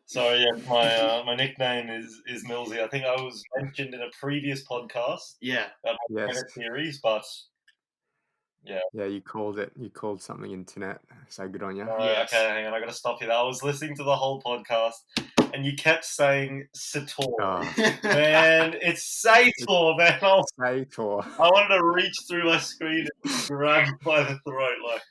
Sorry, yeah, my nickname is Millsy. I think I was mentioned in a previous podcast Yeah. about my Yes. favorite series, but yeah. Yeah, you called it. You called something internet. So good on you. Yes. Okay, hang on, I gotta stop you there. I was listening to the whole podcast, and you kept saying Sator. Oh, Man, it's Sator, man. Sator. I wanted to reach through my screen and grab you by the throat, like.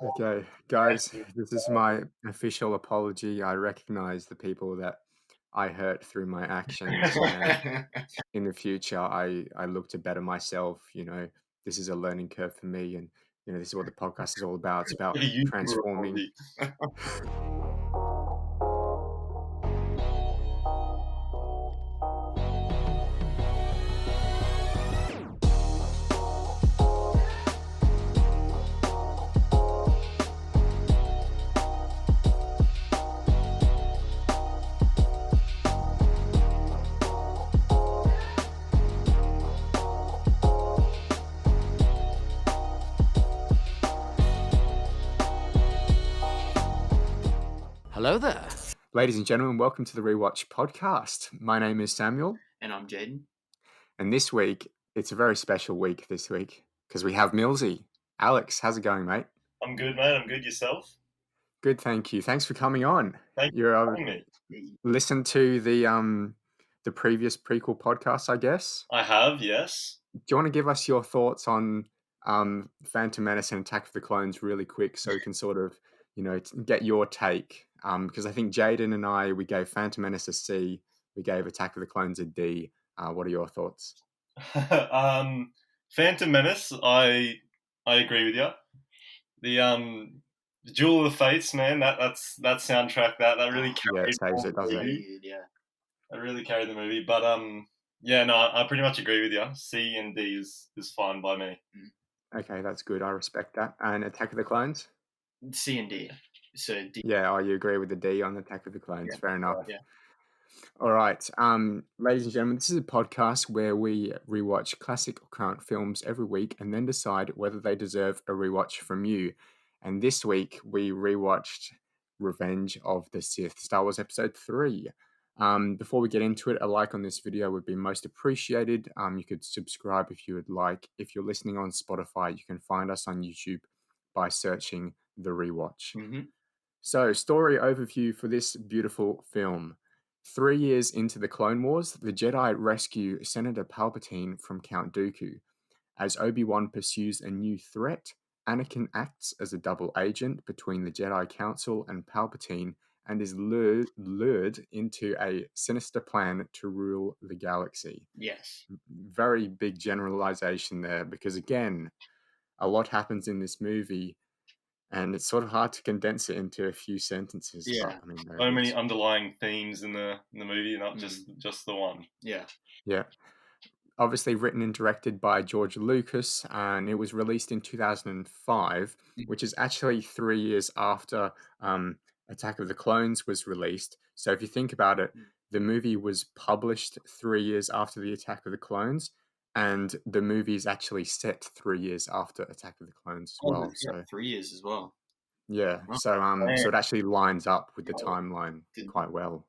Okay, guys, this is my official apology. I recognize the people that I hurt through my actions, and in the future, I look to better myself. You know, this is a learning curve for me, and you know, this is what the podcast is all about. It's about You transforming. Hello there. Ladies and gentlemen, welcome to the Rewatch podcast. My name is Samuel. And I'm Jaden. And this week, it's a very special week this week because we have Millsy. Alex, how's it going, mate? I'm good, mate. I'm good. Yourself? Good, thank you. Thanks for coming on. Thank you for having me. Listen to the previous prequel podcast, I guess. I have, yes. Do you want to give us your thoughts on Phantom Menace and Attack of the Clones really quick, so we can sort of, you know, get your take? Because I think Jaden and I, we gave Phantom Menace a C, we gave Attack of the Clones a D. What are your thoughts? Phantom Menace, I agree with you. The Duel of the Fates, man, that soundtrack that really carried it saves it, doesn't it? Yeah. That really carried the movie. But yeah, no, I pretty much agree with you. C and D is fine by me. Okay, that's good. I respect that. And Attack of the Clones? C and D. So D. Yeah, you agree with the D on Attack of the Clones. Yeah. Fair enough. Yeah. All right. Ladies and gentlemen, this is a podcast where we rewatch classic or current films every week and then decide whether they deserve a rewatch from you. And this week we rewatched Revenge of the Sith, Star Wars Episode 3. Before we get into it, a like on this video would be most appreciated. You could subscribe if you would like. If you're listening on Spotify, you can find us on YouTube by searching The Rewatch. Mm-hmm. So, story overview for this beautiful film. 3 years into the Clone Wars, the Jedi rescue Senator Palpatine from Count Dooku. As Obi-Wan pursues a new threat, Anakin acts as a double agent between the Jedi Council and Palpatine and is lured into a sinister plan to rule the galaxy. Yes. Very big generalization there, because again, a lot happens in this movie, and it's sort of hard to condense it into a few sentences. Yeah. But, I mean, So many underlying themes in the movie, not just the one. Yeah. Yeah. Obviously written and directed by George Lucas, and it was released in 2005, which is actually 3 years after Attack of the Clones was released. So if you think about it, the movie was published 3 years after the Attack of the Clones, and the movie is actually set 3 years after Attack of the Clones as well. So 3 years as well. Yeah. So it actually lines up with the timeline quite well.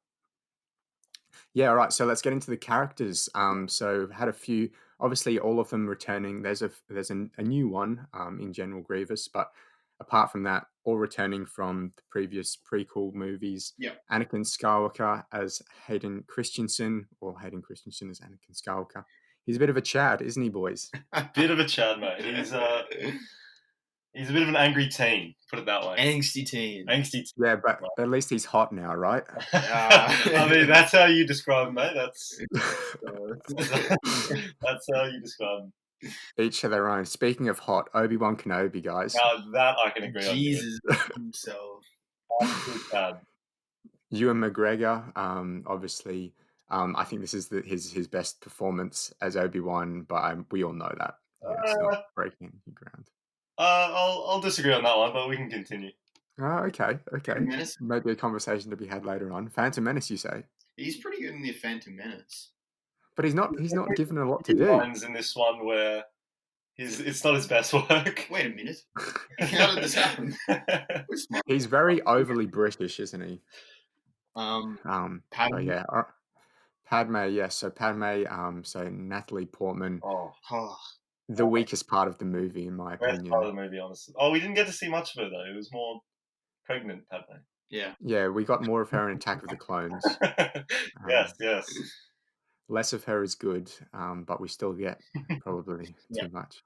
Yeah, all right. So let's get into the characters. So had a few, obviously all of them returning. There's a new one in General Grievous, but apart from that, all returning from the previous prequel movies. Yeah. Anakin Skywalker as Hayden Christensen, or Hayden Christensen as Anakin Skywalker. He's a bit of a Chad, isn't he, boys? A bit of a Chad, mate. He's a bit of an angry teen, put it that way. Angsty teen. Yeah, but at least he's hot now, right? I mean, that's how you describe him, mate. That's how you describe him. Each to their own. Speaking of hot, Obi-Wan Kenobi, guys. That I can agree on. Jesus himself. Ewan McGregor, obviously, I think this is his best performance as Obi-Wan, but we all know that. It's not breaking any ground. I'll disagree on that one, but we can continue. Oh, okay. Maybe a conversation to be had later on. Phantom Menace, you say? He's pretty good in the Phantom Menace. But he's not given a lot to do. Lines in this one where It's not his best work. Wait a minute. How did this happen? We're smart. He's very overly British, isn't he? Padme. Oh yeah. Padme, yes. So Padme, so Natalie Portman, Oh, Oh, the weakest part of the movie, in my best opinion. part of the movie, honestly. Oh, we didn't get to see much of her though. It was more pregnant Padme. yeah. Yeah, we got more of her in Attack of the Clones. Yes. Less of her is good, but we still get probably Yeah. too much.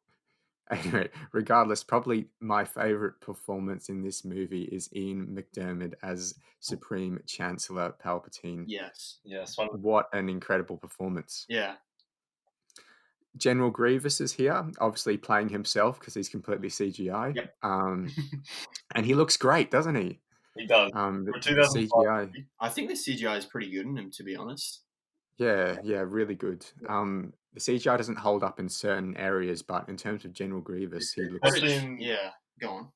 Anyway, regardless, probably my favorite performance in this movie is Ian McDiarmid as Supreme Chancellor Palpatine. Yes. Yes. What an incredible performance. Yeah. General Grievous is here, obviously playing himself because he's completely CGI. Yep. And he looks great, doesn't he? He does. The For 2005. CGI. I think the CGI is pretty good in him, to be honest. Yeah, really good. The CGI doesn't hold up in certain areas, but in terms of General Grievous, he looks. Especially in, Yeah. Go on.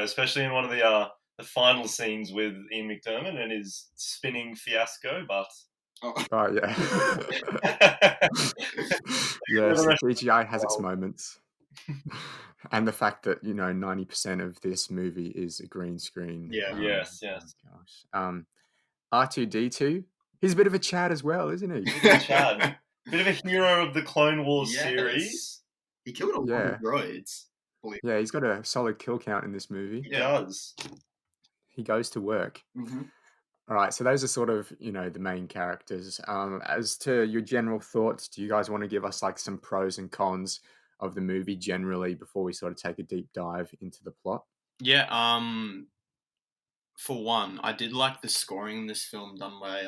especially in one of the final scenes with Ian McDiarmid and his spinning fiasco, but Oh yeah. Yes, the CGI has its moments. And the fact that 90% of this movie is a green screen. Yeah. Yes. Oh gosh. R2D2. He's a bit of a Chad as well, isn't he? Chad, bit of a hero of the Clone Wars Yes. series. He killed a lot Yeah. of droids. Yeah, he's got a solid kill count in this movie. He does. He goes to work. Mm-hmm. All right, so those are sort of, the main characters. As to your general thoughts, do you guys want to give us like some pros and cons of the movie generally before we sort of take a deep dive into the plot? Yeah. For one, I did like the scoring in this film done by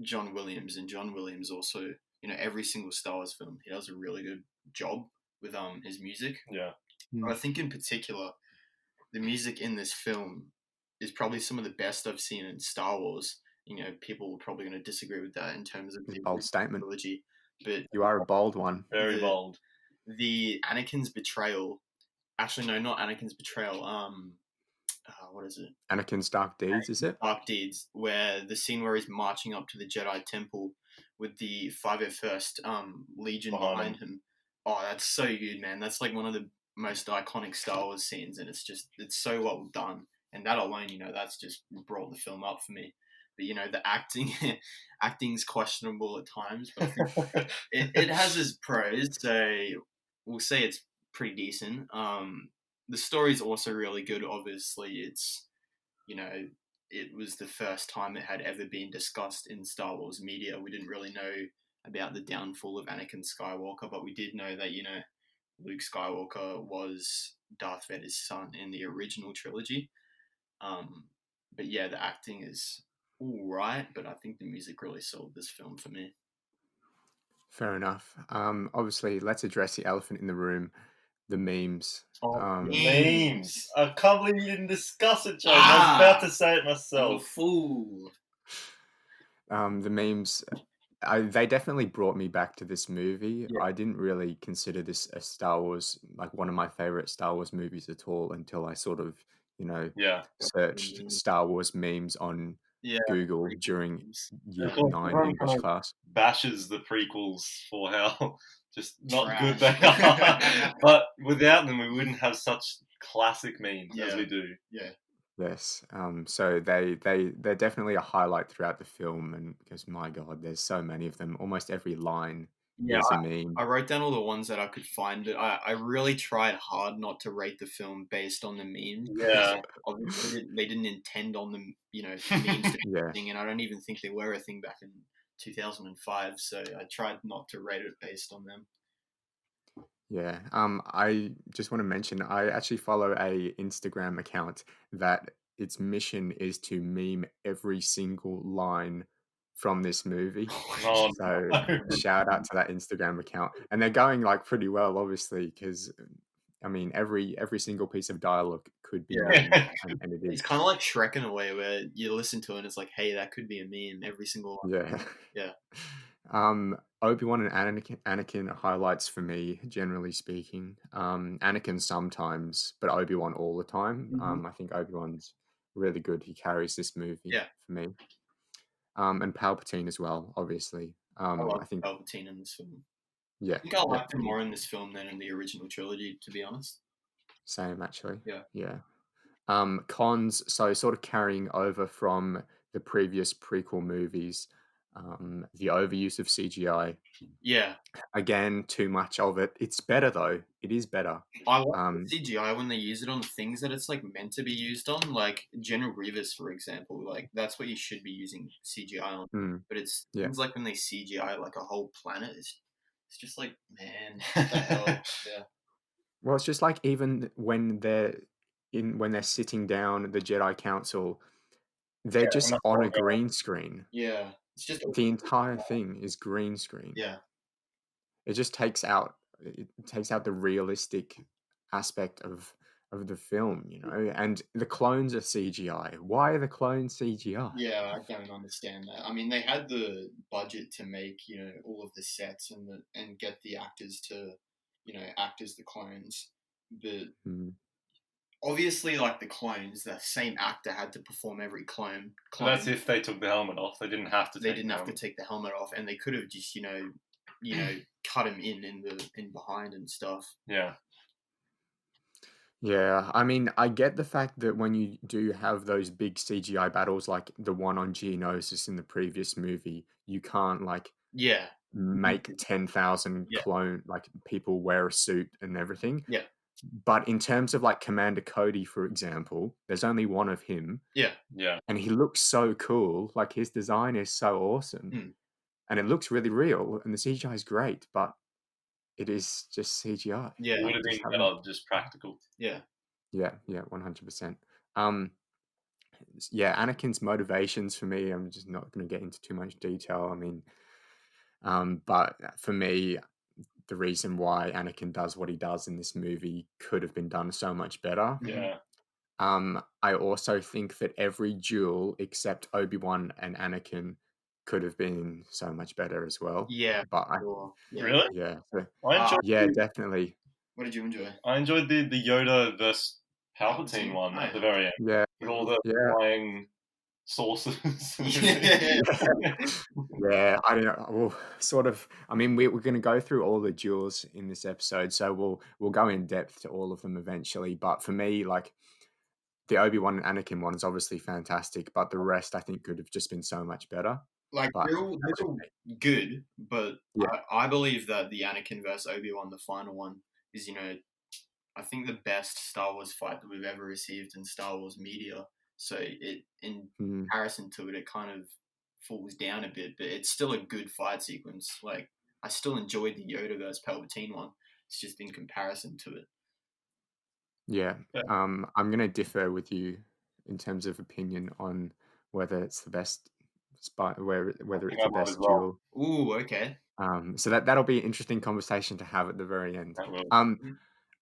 John Williams, and John Williams also, every single Star Wars film, he does a really good job with his music. Yeah. But I think in particular, the music in this film is probably some of the best I've seen in Star Wars. People are probably going to disagree with that in terms of the Bold statement. trilogy, but You are a bold one. Very bold. The Anakin's betrayal. Actually, no, not Anakin's betrayal. What is it? Anakin's Dark Deeds, is it? Dark Deeds, where the scene where he's marching up to the Jedi Temple with the 501st Legion behind him. Oh, that's so good, man. That's like one of the most iconic Star Wars scenes, and it's so well done. And that alone, that's just brought the film up for me. But the acting's questionable at times, but I think it has its pros. So we'll say it's pretty decent. The story's also really good. Obviously, it's it was the first time it had ever been discussed in Star Wars media. We didn't really know about the downfall of Anakin Skywalker, but we did know that Luke Skywalker was Darth Vader's son in the original trilogy. But yeah, the acting is all right, but I think the music really sold this film for me. Fair enough. Obviously, let's address the elephant in the room, the memes. Memes. I can't believe you didn't discuss it, Joe. I was about to say it I'm a myself. fool. The memes, they definitely brought me back to this movie. Yeah. I didn't really consider this a Star Wars, like one of my favorite Star Wars movies at all until I sort of, Yeah. searched Star Wars memes on Google during year 9 English class. Bashes the prequels for how just not Trash. good they are. But without them, we wouldn't have such classic memes as we do. Yeah. Yes. So they're definitely a highlight throughout the film, and because my God, there's so many of them. Almost every line is a meme. I wrote down all the ones that I could find, but I really tried hard not to rate the film based on the memes. Yeah. Obviously, they didn't intend on them, memes to be a thing, and I don't even think they were a thing back in 2005. So I tried not to rate it based on them. Yeah. I just want to mention I actually follow a Instagram account that its mission is to meme every single line from this movie. Oh, So no. shout out to that Instagram account. And they're going like pretty well, obviously, because I mean every single piece of dialogue could be memed, and it It's is. kind of like Shrek in a way, where you listen to it and it's like, hey, that could be a meme. Every single one. Yeah. Yeah. Obi-Wan and Anakin are highlights for me, generally speaking. Anakin sometimes, but Obi-Wan all the time. Mhm. I think Obi-Wan's really good. He carries this movie for me. And Palpatine as well, obviously. I love I think Palpatine in this film. Yeah, I think I liked him more in this film than in the original trilogy, to be honest. same actually. Yeah. Cons, so sort of carrying over from the previous prequel movies, the overuse of CGI. Yeah. Again, too much of it. It's better though. It is better. I like the CGI when they use it on things that it's like meant to be used on, like General Grievous, for example. Like that's what you should be using CGI on. But it's things like when they CGI like a whole planet. It's just like, man, what the hell? Yeah. Well, it's just like even when they're sitting down, the Jedi Council, they're just on a green screen. Yeah. It's just The entire thing is green screen. Yeah. It just takes out the realistic aspect of the film, you know. And the clones are CGI. Why are the clones CGI? Yeah, I don't understand that. I mean, they had the budget to make, all of the sets and get the actors to, act as the clones. But obviously, like the clones, the same actor had to perform every clone. That's if they took the helmet off. They didn't have to. They didn't have to take the helmet off, and they could have just, cut him in behind and stuff. Yeah. Yeah, I mean, I get the fact that when you do have those big CGI battles like the one on Geonosis in the previous movie, you can't make 10,000 clone people wear a suit and everything. Yeah. But in terms of like Commander Cody, for example, there's only one of him. Yeah. Yeah. And he looks so cool. Like his design is so awesome. And it looks really real and the CGI is great, but it is just CGI. Yeah. It would have been better, just practical. Yeah. Yeah, 100%. Anakin's motivations for me, I'm just not going to get into too much detail. I mean, but for me, the reason why Anakin does what he does in this movie could have been done so much better. Yeah. I also think that every duel except Obi-Wan and Anakin could have been so much better as well. Yeah. But Really? Yeah. Definitely. What did you enjoy? I enjoyed the Yoda versus Palpatine one at the very end. Yeah. With all the flying saucers. Yeah, I don't know. We'll sort of. I mean, we're going to go through all the duels in this episode, so we'll go in depth to all of them eventually. But for me, like the Obi-Wan and Anakin one is obviously fantastic, but the rest I think could have just been so much better. Like they're all good, but I believe that the Anakin versus Obi-Wan, the final one, is I think the best Star Wars fight that we've ever received in Star Wars media. So in comparison to it, it kind of falls down a bit, but it's still a good fight sequence. Like I still enjoyed the Yoda versus Palpatine one. It's just in comparison to it. Yeah. I'm gonna differ with you in terms of opinion on whether it's the best whether it's the best duel. Ooh, okay. So that'll be an interesting conversation to have at the very end.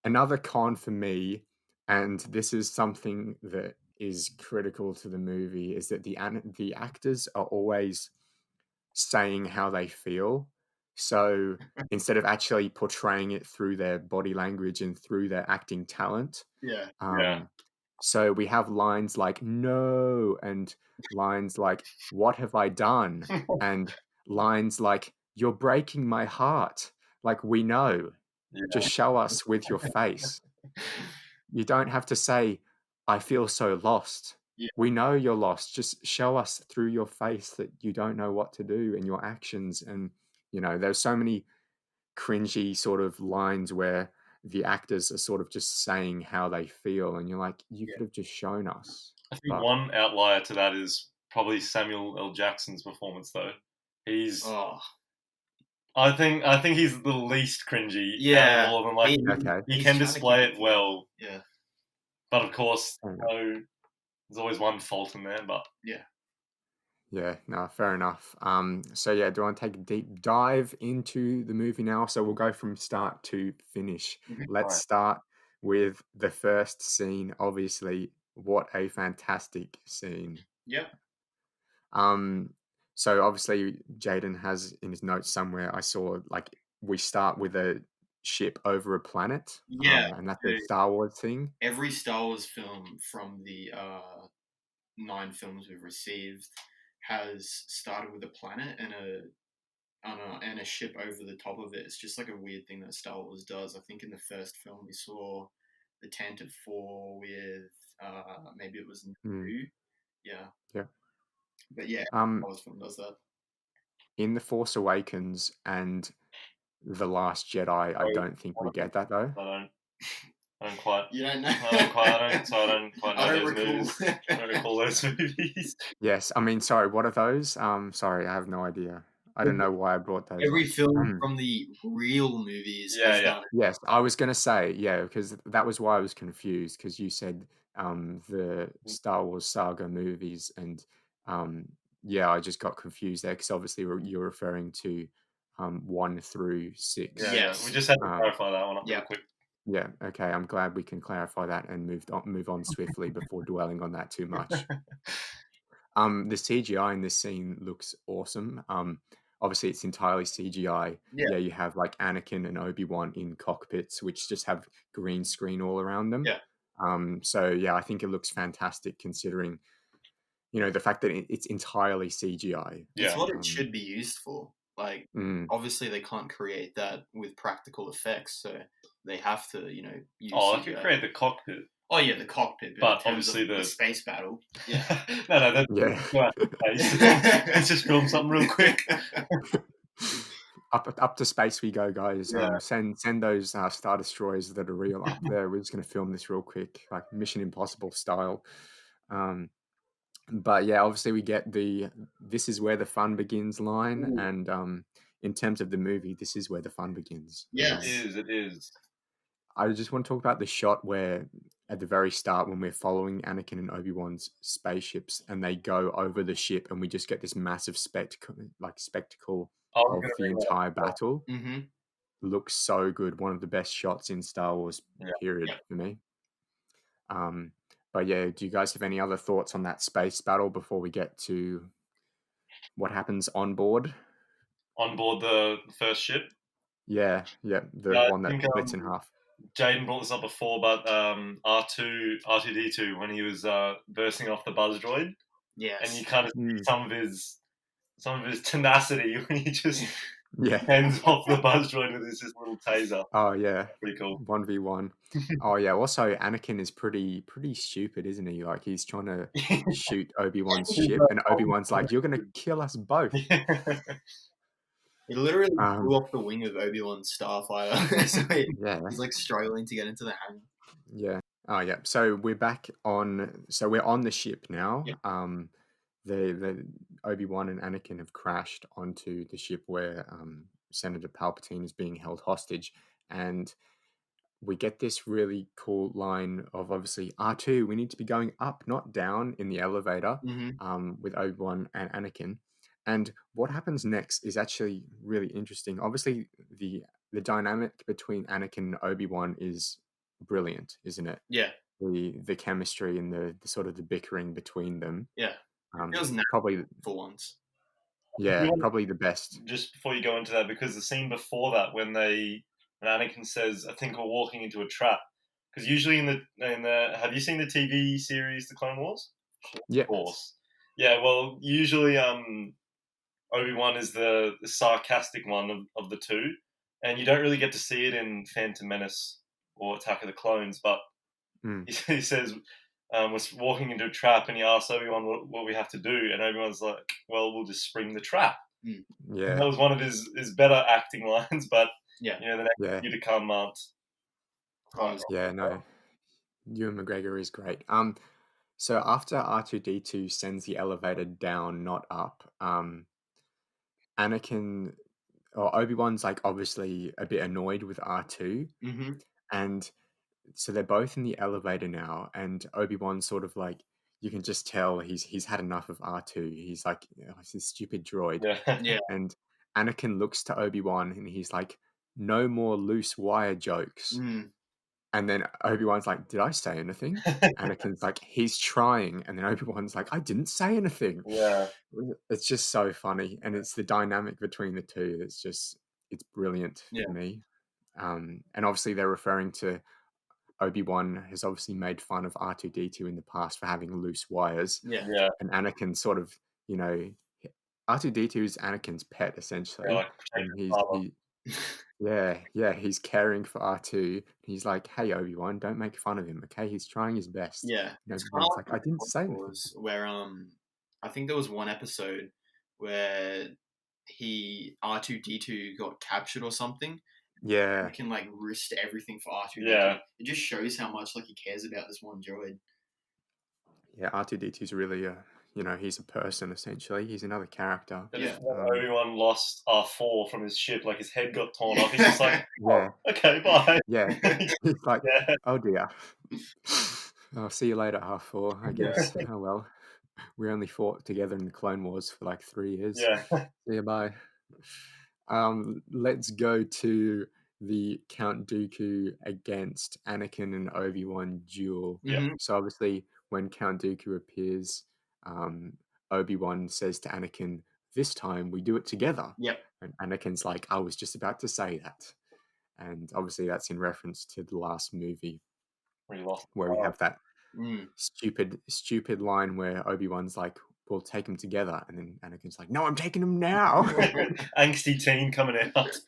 Another con for me, and this is something that is critical to the movie, is that the actors are always saying how they feel. So instead of actually portraying it through their body language and through their acting talent. So we have lines like "no" and lines like "what have I done?" and lines like "you're breaking my heart." Like we know. Just show us with your face. You don't have to say, "I feel so lost." We know you're lost. Just show us through your face that you don't know what to do and your actions. And, there's so many cringy sort of lines where the actors are sort of just saying how they feel. And you're like, you could have just shown us. I think one outlier to that is probably Samuel L. Jackson's performance, though. He's... I think he's the least cringy out of all of them. Like, he can display it well. Yeah. But of course, there's always one fault in there, but... Yeah, no, fair enough. So do you want to take a deep dive into the movie now? So we'll go from start to finish. Let's start with the first scene. Obviously, what a fantastic scene. Yeah. So obviously, Jaden has in his notes somewhere, I saw we start with a ship over a planet. Yeah. And that's a Star Wars thing. Every Star Wars film from the 9 films we've received has started with a planet and and a ship over the top of it. It's just like a weird thing that Star Wars does. I think in the first film we saw the Tantive 4 with maybe it was Naboo. Yeah. But yeah, Star Wars film does that. In The Force Awakens and The Last Jedi, I don't think we get that though. I don't quite. You don't know. I don't quite know those movies. I don't recall those movies. Yes, I mean, sorry, what are those? Sorry, I have no idea. I don't know why I brought those. Every film from the real movies has done it. Yes, I was going to say, because that was why I was confused, because you said the Star Wars saga movies, and I just got confused there, because obviously you're referring to 1 through 6. Yeah, we just had to clarify that one up real quick. Yeah, okay, I'm glad we can clarify that and move on swiftly before dwelling on that too much. The CGI in this scene looks awesome. Obviously, it's entirely CGI. Yeah. You have like Anakin and Obi-Wan in cockpits, which just have green screen all around them. Yeah. I think it looks fantastic considering, the fact that it's entirely CGI. It's what it should be used for. Like, obviously they can't create that with practical effects, so they have to, use CGI. They can create the cockpit. Oh yeah, the cockpit, but obviously the space battle. Yeah. Let's just film something real quick. Up to space we go, guys. Send those Star Destroyers that are real up there. We're just going to film this real quick, like Mission Impossible style. But yeah, obviously we get "this is where the fun begins" line, and in terms of the movie, this is where the fun begins. Yeah, it is. I just want to talk about the shot where, at the very start, when we're following Anakin and Obi-Wan's spaceships, and they go over the ship, and we just get this massive spectacle of the entire battle. Mm-hmm. Looks so good. One of the best shots in Star Wars, period, for me. But yeah, do you guys have any other thoughts on that space battle before we get to what happens on board? On board the first ship? The one that splits in half. Jaden brought this up before, but R2D2, when he was bursting off the buzz droid, and you kind of see some of his tenacity when he just hands off the buzz droid with his little taser. Oh yeah, pretty cool. 1v1. Oh yeah. Also, Anakin is pretty stupid, isn't he? Like, he's trying to shoot Obi-Wan's ship, and Obi-Wan's like, "You're gonna kill us both." He literally blew off the wing of Obi-Wan's starfighter. So he's like struggling to get into the hangar. Yeah. Oh yeah. So we're back on. So we're on the ship now. Yeah. The Obi-Wan and Anakin have crashed onto the ship where Senator Palpatine is being held hostage, and we get this really cool line of, obviously, R2, we need to be going up, not down, in the elevator with Obi-Wan and Anakin. And what happens next is actually really interesting. Obviously, the dynamic between Anakin and Obi-Wan is brilliant, isn't it? Yeah. The chemistry and the sort of the bickering between them. Yeah. It was probably for once. Yeah, probably the best. Just before you go into that, because the scene before that, when Anakin says, "I think we're walking into a trap," because usually in the have you seen the TV series The Clone Wars? Yeah. Of course. Yeah. Well, usually Obi-Wan is the sarcastic one of the two, and you don't really get to see it in Phantom Menace or Attack of the Clones, but he says, we're walking into a trap, and he asks Obi-Wan what we have to do, and Obi-Wan's like, "Well, we'll just spring the trap." Yeah. And that was one of his better acting lines, but the next few to come aren't. Yeah, no. Ewan McGregor is great. So after R2D2 sends the elevator down, not up, Anakin or Obi-Wan's like obviously a bit annoyed with R2, and so they're both in the elevator now, and Obi-Wan's sort of like, you can just tell he's had enough of R2. He's like, it's this stupid droid. Yeah. And Anakin looks to Obi-Wan and he's like, "No more loose wire jokes." And then Obi-Wan's like, "Did I say anything?" Anakin's like, "He's trying." And then Obi-Wan's like, "I didn't say anything." Yeah. It's just so funny. And it's the dynamic between the two. It's brilliant for me. And obviously they're referring to, Obi-Wan has obviously made fun of R2D2 in the past for having loose wires. Yeah. And Anakin sort of, R2-D2 is Anakin's pet, essentially. Like and he's caring for R2. He's like, hey, Obi-Wan, don't make fun of him, okay? He's trying his best. Yeah. And Obi-Wan's like, I didn't say anything. Where I think there was one episode where R2-D2 got captured or something. Yeah. He can like risk everything for R2-D2. Yeah. It just shows how much like he cares about this one droid. Yeah, R2-D2's really he's a person, essentially. He's another character. But if Obi-Wan lost R4 from his ship, like his head got torn off, he's just like, okay, bye. Yeah. He's like, oh dear. I'll see you later, R4, I guess. Oh well. We only fought together in the Clone Wars for like 3 years. Yeah. See you, bye. Let's go to the Count Dooku against Anakin and Obi-Wan duel. Yeah. So obviously, when Count Dooku appears, Obi-Wan says to Anakin, "This time we do it together." Yep. And Anakin's like, "I was just about to say that," and obviously that's in reference to the last movie where we have that stupid line where Obi-Wan's like, we'll take them together, and then Anakin's like, no, I'm taking them now. Angsty teen coming out.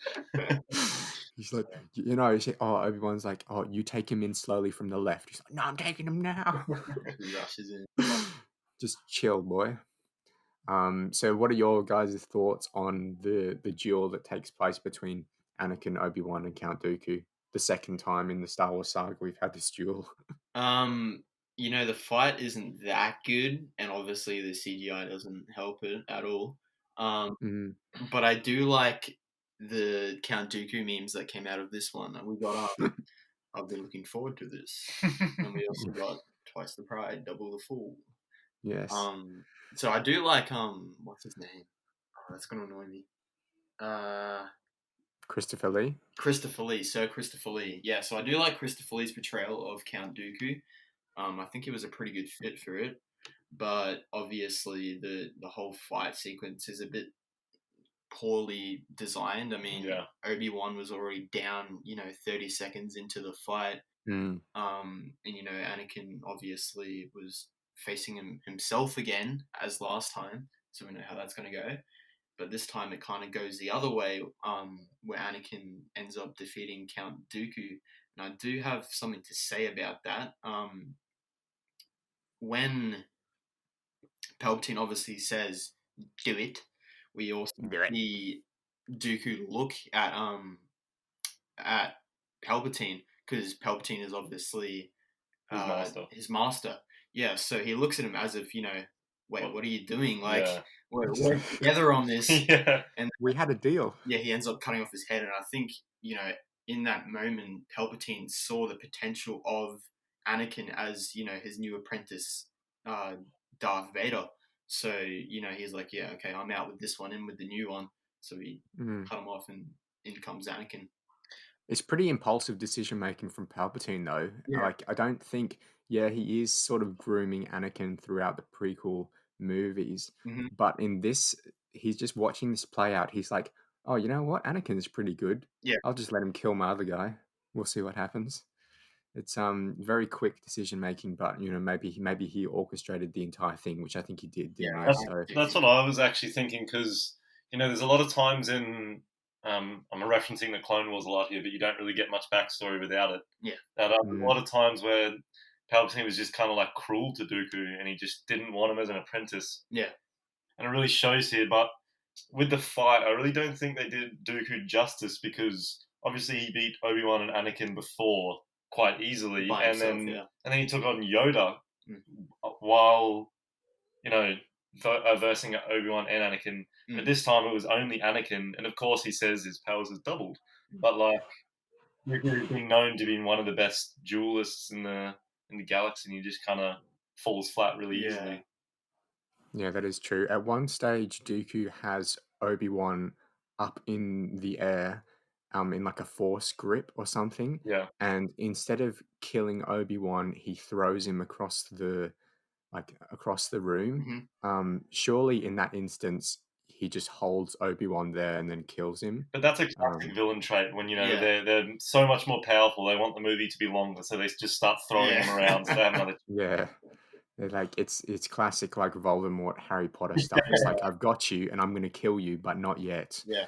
He's like, Obi-Wan's like, oh, you take him in slowly from the left. He's like, no, I'm taking him now. He rushes in. Just chill, boy. So what are your guys' thoughts on the duel that takes place between Anakin, Obi-Wan, and Count Dooku? The second time in the Star Wars saga we've had this duel. The fight isn't that good, and obviously the CGI doesn't help it at all. But I do like the Count Dooku memes that came out of this one. We got I've been looking forward to this. And we also got twice the pride, double the fool. Yes. So I do like what's his name? Oh, that's gonna annoy me. Christopher Lee. Sir Christopher Lee. Yeah, so I do like Christopher Lee's portrayal of Count Dooku. I think he was a pretty good fit for it, but obviously the whole fight sequence is a bit poorly designed. I mean, Obi-Wan was already down, 30 seconds into the fight. And Anakin obviously was facing himself again as last time, so we know how that's going to go. But this time it kind of goes the other way, where Anakin ends up defeating Count Dooku. And I do have something to say about that. When Palpatine obviously says, do it, we also see Dooku look at Palpatine, because Palpatine is obviously his master. Yeah, so he looks at him as if, wait, what are you doing? Like, we're together on this. And we had a deal. Yeah, he ends up cutting off his head. And I think, in that moment, Palpatine saw the potential of Anakin as, his new apprentice, Darth Vader. So, he's like, yeah, okay, I'm out with this one, in with the new one. So he cut him off, and in comes Anakin. It's pretty impulsive decision-making from Palpatine, though. Yeah. Like, I don't think... Yeah, he is sort of grooming Anakin throughout the prequel movies. But in this, he's just watching this play out. He's like, oh, you know what? Anakin's pretty good. Yeah. I'll just let him kill my other guy. We'll see what happens. It's very quick decision-making, but, maybe he orchestrated the entire thing, which I think he did. That's what I was actually thinking, because, there's a lot of times in... I'm referencing the Clone Wars a lot here, but you don't really get much backstory without it. Yeah. A lot of times where Palpatine was just kind of like cruel to Dooku, and he just didn't want him as an apprentice. Yeah. And it really shows here, but with the fight, I really don't think they did Dooku justice, because obviously he beat Obi-Wan and Anakin before quite easily, and then he took on Yoda while, versing Obi-Wan and Anakin. But this time it was only Anakin, and of course he says his powers has doubled. But like, Dooku's been known to be one of the best duelists in the galaxy, and he just kind of falls flat really easily. Yeah, that is true. At one stage, Dooku has Obi-Wan up in the air, in like a force grip or something. Yeah. And instead of killing Obi-Wan, he throws him across the room. Surely in that instance, he just holds Obi-Wan there and then kills him. But that's a classic villain trait. When they're so much more powerful, they want the movie to be longer, so they just start throwing him around. So they have another. Yeah, Like it's classic like Voldemort, Harry Potter stuff. It's like I've got you and I'm going to kill you, but not yet. Yeah.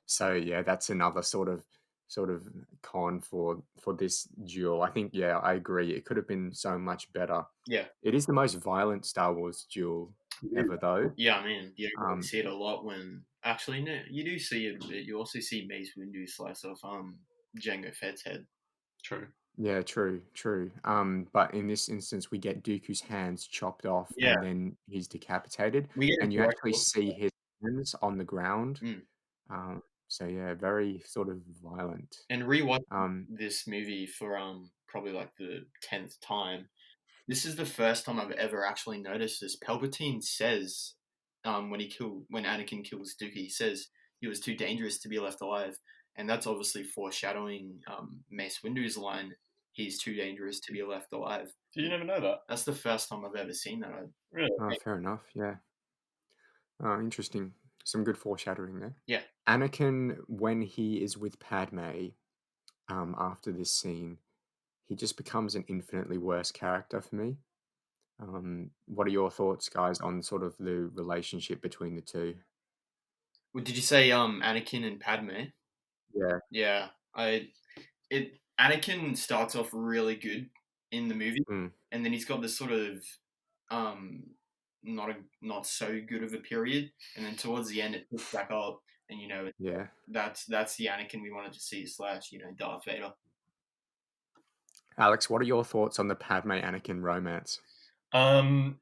So yeah, that's another sort of con for this duel. I think I agree. It could have been so much better. Yeah. It is the most violent Star Wars duel ever, though. Yeah, I mean, you see it a lot when actually no, you do see it a bit. You also see Mace Windu slice off Jango Fett's head. True. Yeah, true. But in this instance, we get Dooku's hands chopped off, Yeah. and then he's decapitated, and you actually see his hands on the ground. So yeah, very sort of violent. And rewatching this movie for probably like the 10th time, this is the first time I've ever actually noticed this. Palpatine says, when Anakin kills Dooku, he says he was too dangerous to be left alive, and that's obviously foreshadowing Mace Windu's line, "He's too dangerous to be left alive." Did you never know that? That's the first time I've ever seen that. Really? Oh, fair enough. Yeah. Oh, interesting. Some good foreshadowing there. Yeah. Anakin, when he is with Padme, after this scene, he just becomes an infinitely worse character for me. What are your thoughts, guys, on sort of the relationship between the two? Well, did you say Anakin and Padme? Yeah. Yeah. Anakin starts off really good in the movie, and then he's got this sort of not so good of a period, and then towards the end it picks back up, and that's the Anakin we wanted to see / Darth Vader. Alex, what are your thoughts on the Padme Anakin romance? Well,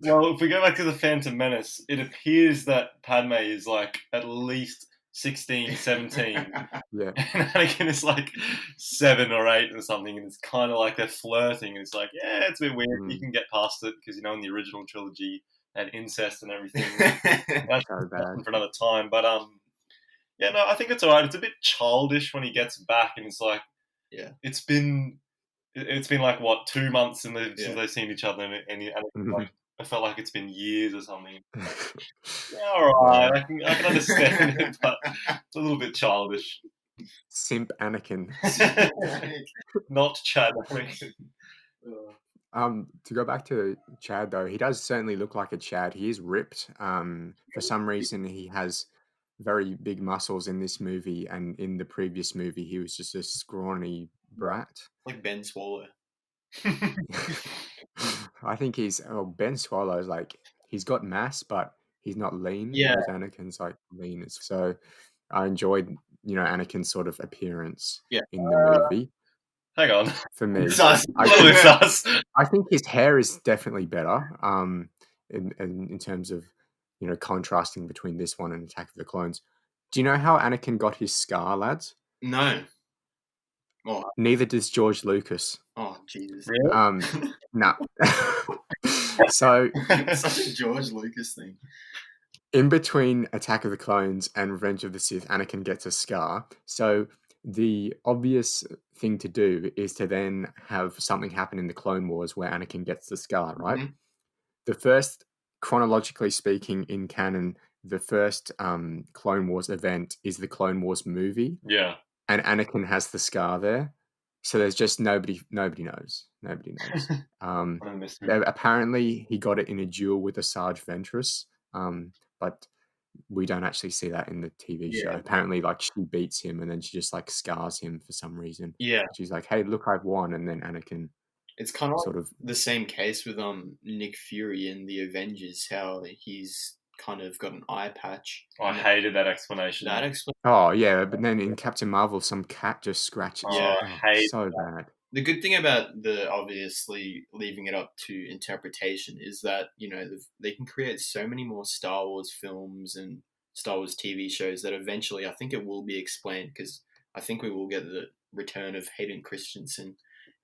if we go back to the Phantom Menace, it appears that Padme is like at least 16, 17. Yeah. And Anakin is like 7 or 8 or something, and it's kind of like they're flirting, and it's like, yeah, it's a bit weird. You can get past it because, in the original trilogy and incest and everything. That's so bad. For another time. But, yeah, no, I think it's all right. It's a bit childish when he gets back, and it's like, yeah, it's been like, what, 2 months since they've seen each other, and like, I felt like it's been years or something. Yeah, all right, I can understand it, but it's a little bit childish. Simp Anakin. Not Chad Anakin. To go back to Chad, though, he does certainly look like a Chad. He is ripped. For some reason, he has very big muscles in this movie, and in the previous movie, he was just a scrawny brat. Like Ben Swallow. I think Ben Swallow's like, he's got mass, but he's not lean. Yeah. Whereas Anakin's like lean. So I enjoyed, Anakin's sort of appearance in the movie. Hang on. For me, I think his hair is definitely better. In terms of contrasting between this one and Attack of the Clones. Do you know how Anakin got his scar, lads? No. Oh. Neither does George Lucas. Oh, Jesus. Really? No. So it's such a George Lucas thing. In between Attack of the Clones and Revenge of the Sith, Anakin gets a scar. So the obvious thing to do is to then have something happen in the Clone Wars where Anakin gets the scar, right? Mm-hmm. The first, chronologically speaking, in canon, the first Clone Wars event is the Clone Wars movie. Yeah. And Anakin has the scar there. So there's just nobody knows. Nobody knows. Apparently he got it in a duel with a Sarge Ventress. But we don't actually see that in the TV show. Apparently, like, she beats him and then she just like scars him for some reason. Yeah. She's like, hey, look, I've won. And then Anakin. It's kind of sort of the same case with Nick Fury in the Avengers, how he's kind of got an eye patch. I hated that explanation. Oh, yeah. But then in Captain Marvel, some cat just scratches. Yeah, so bad. The good thing about obviously leaving it up to interpretation is that, they can create so many more Star Wars films and Star Wars TV shows that eventually I think it will be explained, because I think we will get the return of Hayden Christensen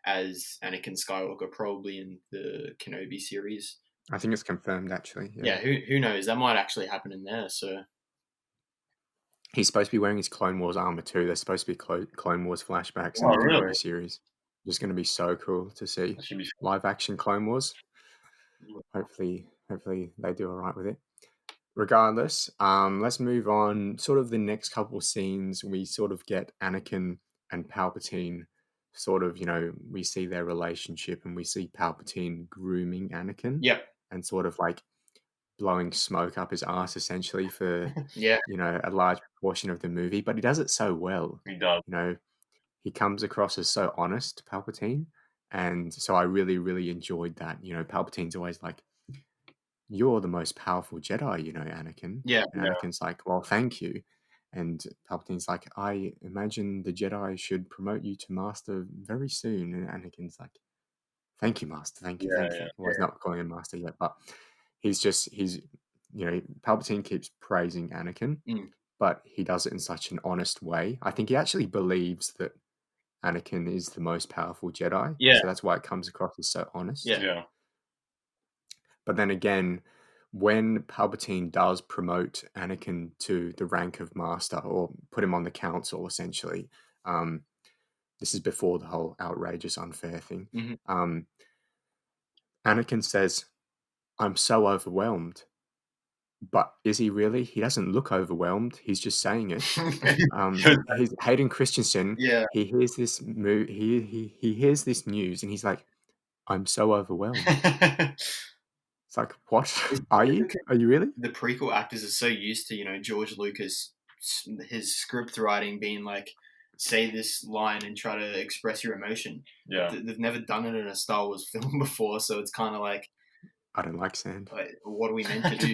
as Anakin Skywalker, probably in the Kenobi series. I think it's confirmed, actually. Yeah, who knows? That might actually happen in there, so... He's supposed to be wearing his Clone Wars armor too. There's supposed to be Clone Wars flashbacks in the Kenobi series. It's going to be so cool to see live action Clone Wars. Hopefully they do all right with it. Regardless, let's move on. Sort of the next couple of scenes, we sort of get Anakin and Palpatine sort of, we see their relationship and we see Palpatine grooming Anakin. Yep. And sort of like blowing smoke up his ass essentially for, Yeah. a large portion of the movie. But he does it so well. He does. He comes across as so honest, Palpatine. And so I really, really enjoyed that. Palpatine's always like, you're the most powerful Jedi, Anakin. Yeah. And Anakin's like, well, thank you. And Palpatine's like, I imagine the Jedi should promote you to Master very soon. And Anakin's like, thank you, Master. Thank you. Thank you. Well, he's not calling him Master yet, but he's Palpatine keeps praising Anakin, but he does it in such an honest way. I think he actually believes that Anakin is the most powerful Jedi. Yeah. So that's why it comes across as so honest. Yeah. But then again, when Palpatine does promote Anakin to the rank of Master or put him on the council, essentially, this is before the whole outrageous, unfair thing. Anakin says, I'm so overwhelmed. But is he really? He doesn't look overwhelmed. He's just saying it. Hayden Christensen. Yeah. He hears this he hears this news and he's like, I'm so overwhelmed. It's like, what? Are you? Are you really? The prequel actors are so used to, George Lucas, his script writing being like, say this line and try to express your emotion. Yeah. They've never done it in a Star Wars film before, so it's kind of like, I don't like sand. Like, what are we meant to do?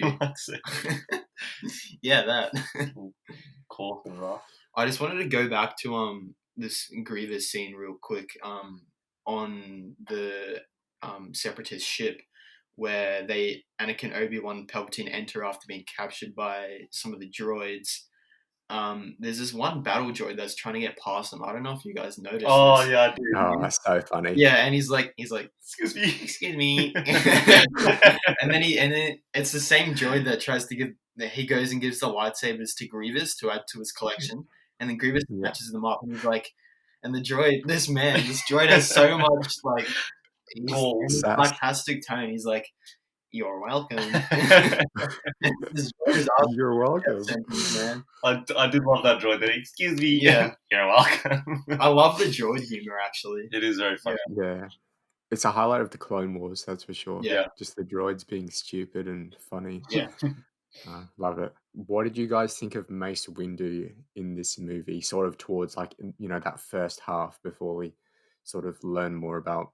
Yeah, that. Coarse and rough. I just wanted to go back to this Grievous scene real quick on the Separatist ship where Anakin, Obi-Wan, and Palpatine enter after being captured by some of the droids. There's this one battle droid that's trying to get past them. I don't know if you guys noticed. Oh, this. yeah, I do. Oh, that's so funny. Yeah, and he's like, excuse me. and then it's the same droid that tries to he goes and gives the lightsabers to Grievous to add to his collection, and then Grievous matches them up, and he's like, and this droid has so much like sarcastic tone. He's like, you're welcome. You're welcome. Man. I did love that droid. Excuse me. Yeah. You're welcome. I love the droid humor, actually. It is very funny. Yeah. It's a highlight of the Clone Wars, that's for sure. Yeah. Just the droids being stupid and funny. Yeah. Love it. What did you guys think of Mace Windu in this movie, sort of towards like, that first half before we sort of learn more about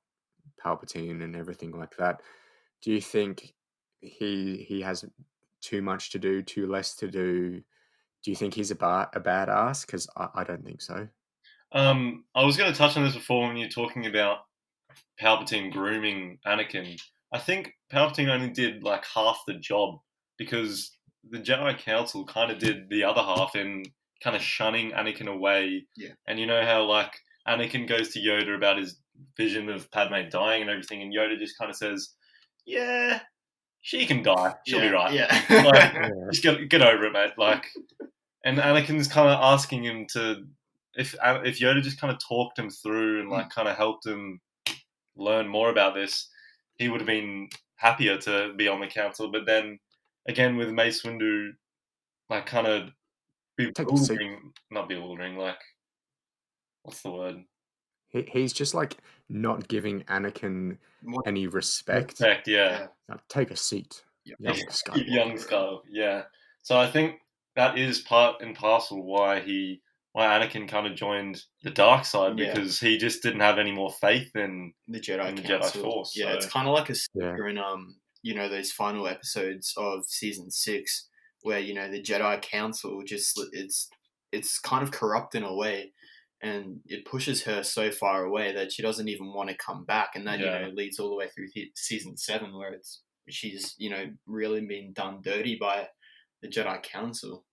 Palpatine and everything like that? Do you think he has too much to do, too less to do? Do you think he's a badass? Because I don't think so. I was going to touch on this before when you're talking about Palpatine grooming Anakin. I think Palpatine only did like half the job because the Jedi Council kind of did the other half in kind of shunning Anakin away. Yeah. And you know how like Anakin goes to Yoda about his vision of Padme dying and everything, and Yoda just kind of says, yeah, she can die. She'll be right. Yeah. Just get over it, mate. Like, and Anakin's kind of asking him to, if Yoda just kind of talked him through and like kind of helped him learn more about this, he would have been happier to be on the council. But then again with Mace Windu, like kind of not bewildering. Like, what's the word? He's just like not giving Anakin any respect. Yeah. Take a seat, young Skywalker. Young Skywalker, yeah. So I think that is part and parcel why Anakin kind of joined the dark side, because he just didn't have any more faith in the Jedi Force. Yeah, so. it's kind of like a sticker in those final episodes of season 6 where the Jedi Council just it's kind of corrupt in a way. And it pushes her so far away that she doesn't even want to come back, and that leads all the way through season 7, where she's really been done dirty by the Jedi Council.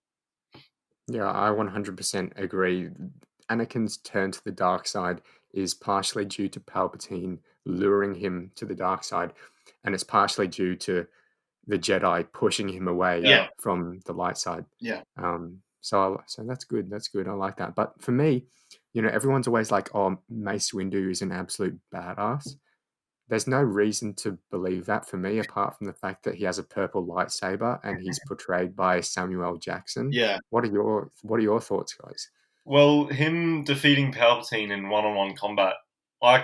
Yeah, I 100% agree. Anakin's turn to the dark side is partially due to Palpatine luring him to the dark side, and it's partially due to the Jedi pushing him away from the light side. Yeah. So that's good. That's good. I like that. But for me, everyone's always like, oh, Mace Windu is an absolute badass. There's no reason to believe that for me, apart from the fact that he has a purple lightsaber and he's portrayed by Samuel L. Jackson. Yeah. What are your thoughts, guys? Well, him defeating Palpatine in one-on-one combat I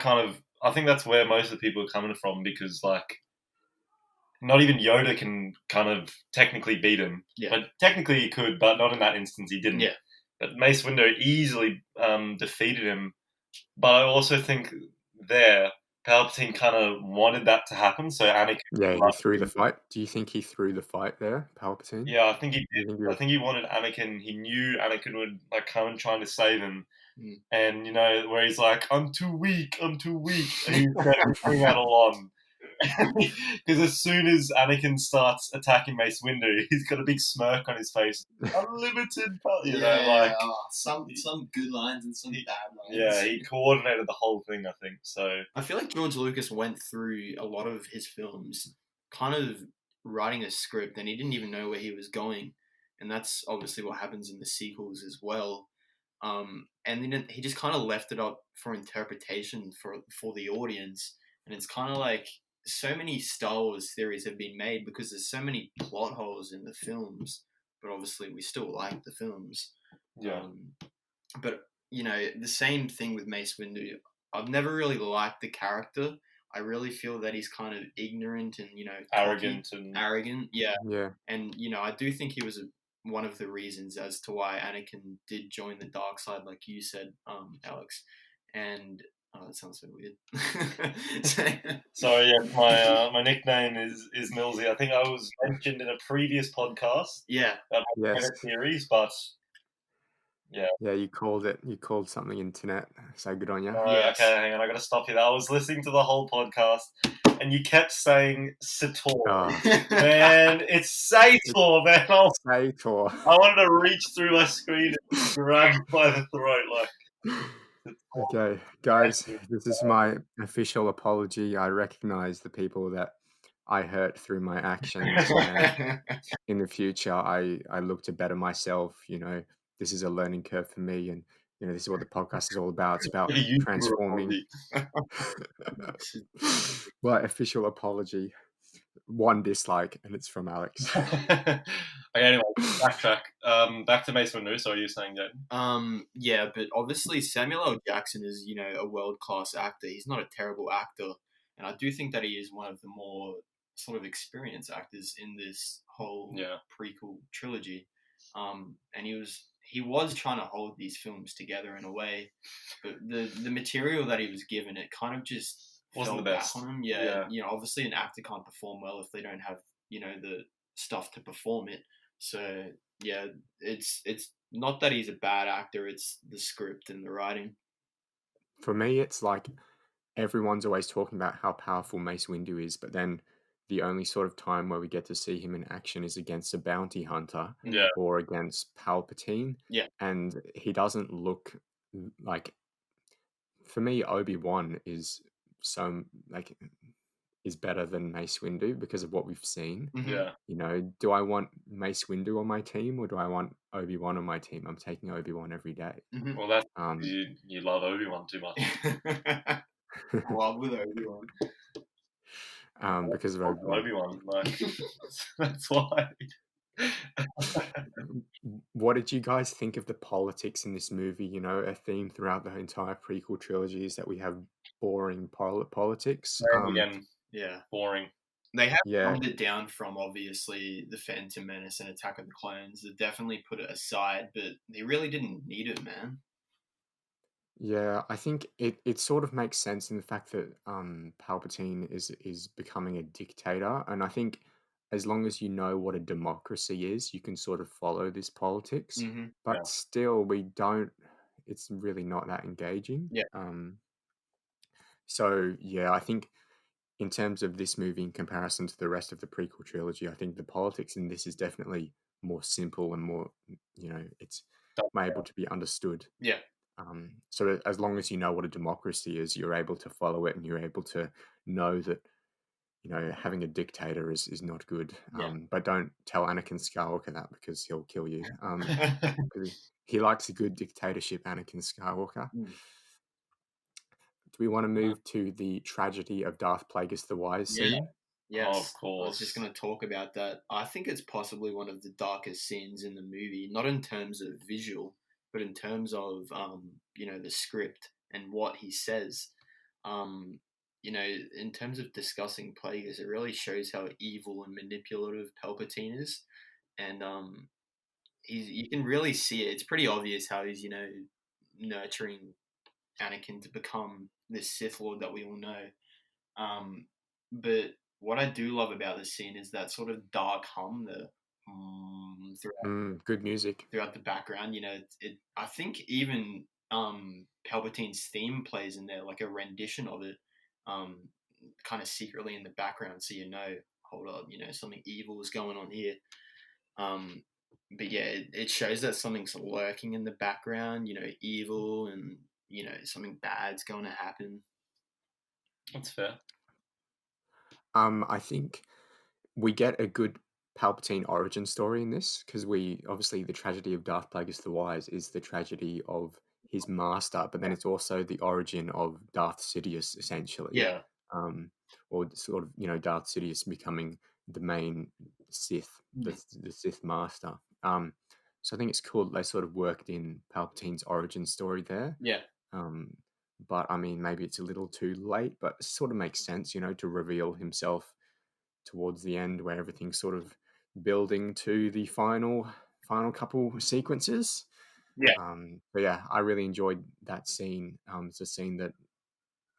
think that's where most of the people are coming from, because like not even Yoda can kind of technically beat him. Yeah. But technically he could, but not in that instance he didn't. Yeah. But Mace Windu easily defeated him. But I also think there, Palpatine kind of wanted that to happen, so Anakin... Yeah, he threw the fight. Do you think he threw the fight there, Palpatine? Yeah, I think he did. I think he wanted Anakin. He knew Anakin would like come and trying to save him. And, you know, where he's like, I'm too weak. And he's bring that all on. Because as soon as Anakin starts attacking Mace Windu, he's got a big smirk on his face. Unlimited, some good lines and some bad lines. Yeah, he coordinated the whole thing, I think. So I feel like George Lucas went through a lot of his films, kind of writing a script, and he didn't even know where he was going, and that's obviously what happens in the sequels as well. And then he just kind of left it up for interpretation for the audience, and it's kind of like so many Star Wars theories have been made because there's so many plot holes in the films, but obviously we still like the films. Yeah. But, you know, the same thing with Mace Windu. I've never really liked the character. I really feel that he's kind of ignorant and, you know, arrogant. Yeah. Yeah. And, you know, I do think he was one of the reasons as to why Anakin did join the dark side, like you said, Alex. And that sounds so weird. Sorry, yeah, my nickname is Millsy. I think I was mentioned in a previous podcast. Yeah. About my series, but yeah. Yeah, you called it. You called something internet. So good on you. Okay, hang on. I got to stop you there. I was listening to the whole podcast, and you kept saying Sator. Oh. Man, it's Sator, man. Sator. I wanted to reach through my screen and grab by the throat, like. Okay, guys, this is my official apology. I recognize the people that I hurt through my actions. And in the future, I look to better myself. You know, this is a learning curve for me, and you know, this is what the podcast is all about. It's about transforming. My official apology. 1 dislike, and it's from Alex. Okay, anyway, backtrack. Back to Mace Windu. Sorry, you were saying, Jaden? Yeah, but obviously Samuel L. Jackson is, you know, a world-class actor. He's not a terrible actor, and I do think that he is one of the more sort of experienced actors in this whole prequel trilogy. And he was trying to hold these films together in a way, but the material that he was given, it kind of just wasn't the best on him. Yeah, you know, obviously an actor can't perform well if they don't have, you know, the stuff to perform it. So yeah, it's not that he's a bad actor, it's the script and the writing. For me, it's like everyone's always talking about how powerful Mace Windu is, but then the only sort of time where we get to see him in action is against a bounty hunter or against Palpatine. Yeah. And he doesn't look like, for me, Obi-Wan is better than Mace Windu because of what we've seen. Yeah. You know, do I want Mace Windu on my team or do I want Obi-Wan on my team? I'm taking Obi-Wan every day. Well, that's you love Obi-Wan too much. Love with Obi-Wan. Because of Obi-Wan. Like, that's why. What did you guys think of the politics in this movie? You know, a theme throughout the entire prequel trilogy is that we have boring politics. Again, boring. They have dumbed it down from, obviously, The Phantom Menace and Attack of the Clones. They definitely put it aside, but they really didn't need it, man. Yeah, I think it sort of makes sense in the fact that Palpatine is becoming a dictator, and I think as long as you know what a democracy is, you can sort of follow this politics. But still, we don't. It's really not that engaging. Yeah. So yeah, I think in terms of this movie in comparison to the rest of the prequel trilogy, I think the politics in this is definitely more simple and more, you know, it's able to be understood. Yeah. So as long as you know what a democracy is, you're able to follow it and you're able to know that, you know, having a dictator is not good. But don't tell Anakin Skywalker that because he'll kill you. He likes a good dictatorship, Anakin Skywalker. Do we want to move to the tragedy of Darth Plagueis the Wise scene? Yes, of course. I was just going to talk about that. I think it's possibly one of the darkest scenes in the movie, not in terms of visual, but in terms of, you know, the script and what he says. You know, in terms of discussing Plagueis, it really shows how evil and manipulative Palpatine is, and you can really see it. It's pretty obvious how he's, you know, nurturing Anakin to become this Sith Lord that we all know. But what I do love about this scene is that sort of dark hum, good music throughout the background. You know, I think even Palpatine's theme plays in there, like a rendition of it, kind of secretly in the background, so you know, hold up, you know, something evil is going on here. But yeah, it shows that something's lurking in the background, you know, evil, and you know, something bad's going to happen. That's fair. I think we get a good Palpatine origin story in this, because obviously the tragedy of Darth Plagueis the Wise is the tragedy of his master, but then it's also the origin of Darth Sidious, essentially. Yeah. Or sort of, you know, Darth Sidious becoming the main Sith, the Sith master. So I think it's cool that they sort of worked in Palpatine's origin story there. Yeah. But I mean, maybe it's a little too late, but it sort of makes sense, you know, to reveal himself towards the end, where everything's sort of building to the final couple sequences. Yeah. But yeah, I really enjoyed that scene. It's a scene that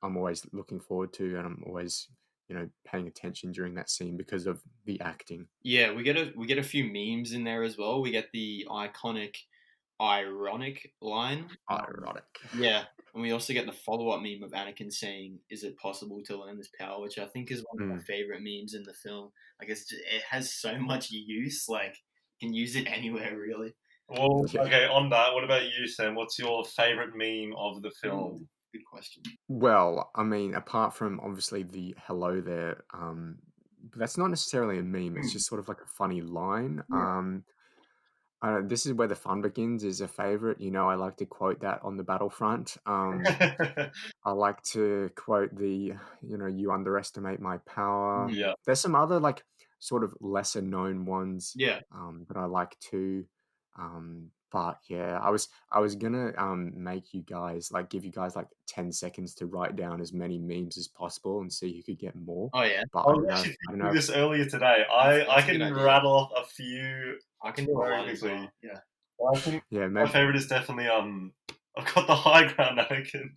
I'm always looking forward to, and I'm always, you know, paying attention during that scene because of the acting. Yeah, we get a few memes in there as well. We get the iconic ironic line. Ironic. Yeah. And we also get the follow-up meme of Anakin saying, "Is it possible to learn this power?" Which I think is one of my favorite memes in the film. Like, it has so much use. Like, you can use it anywhere, really. Well, okay, on that, what about you, Sam? What's your favorite meme of the film? Good question. Well, I mean, apart from obviously the hello there, but that's not necessarily a meme. It's just sort of like a funny line. This is where the fun begins is a favorite. You know, I like to quote that on the battlefront. I like to quote the, you know, you underestimate my power. Yeah. There's some other like sort of lesser known ones. Yeah. That I like too. But yeah, I was gonna make you guys give you guys like 10 seconds to write down as many memes as possible and see who could get more. Oh yeah. But I was actually thinking this earlier today. I can rattle off a few. I can do it quickly. Yeah. Well, I think my favorite is definitely I've got the high ground, Anakin.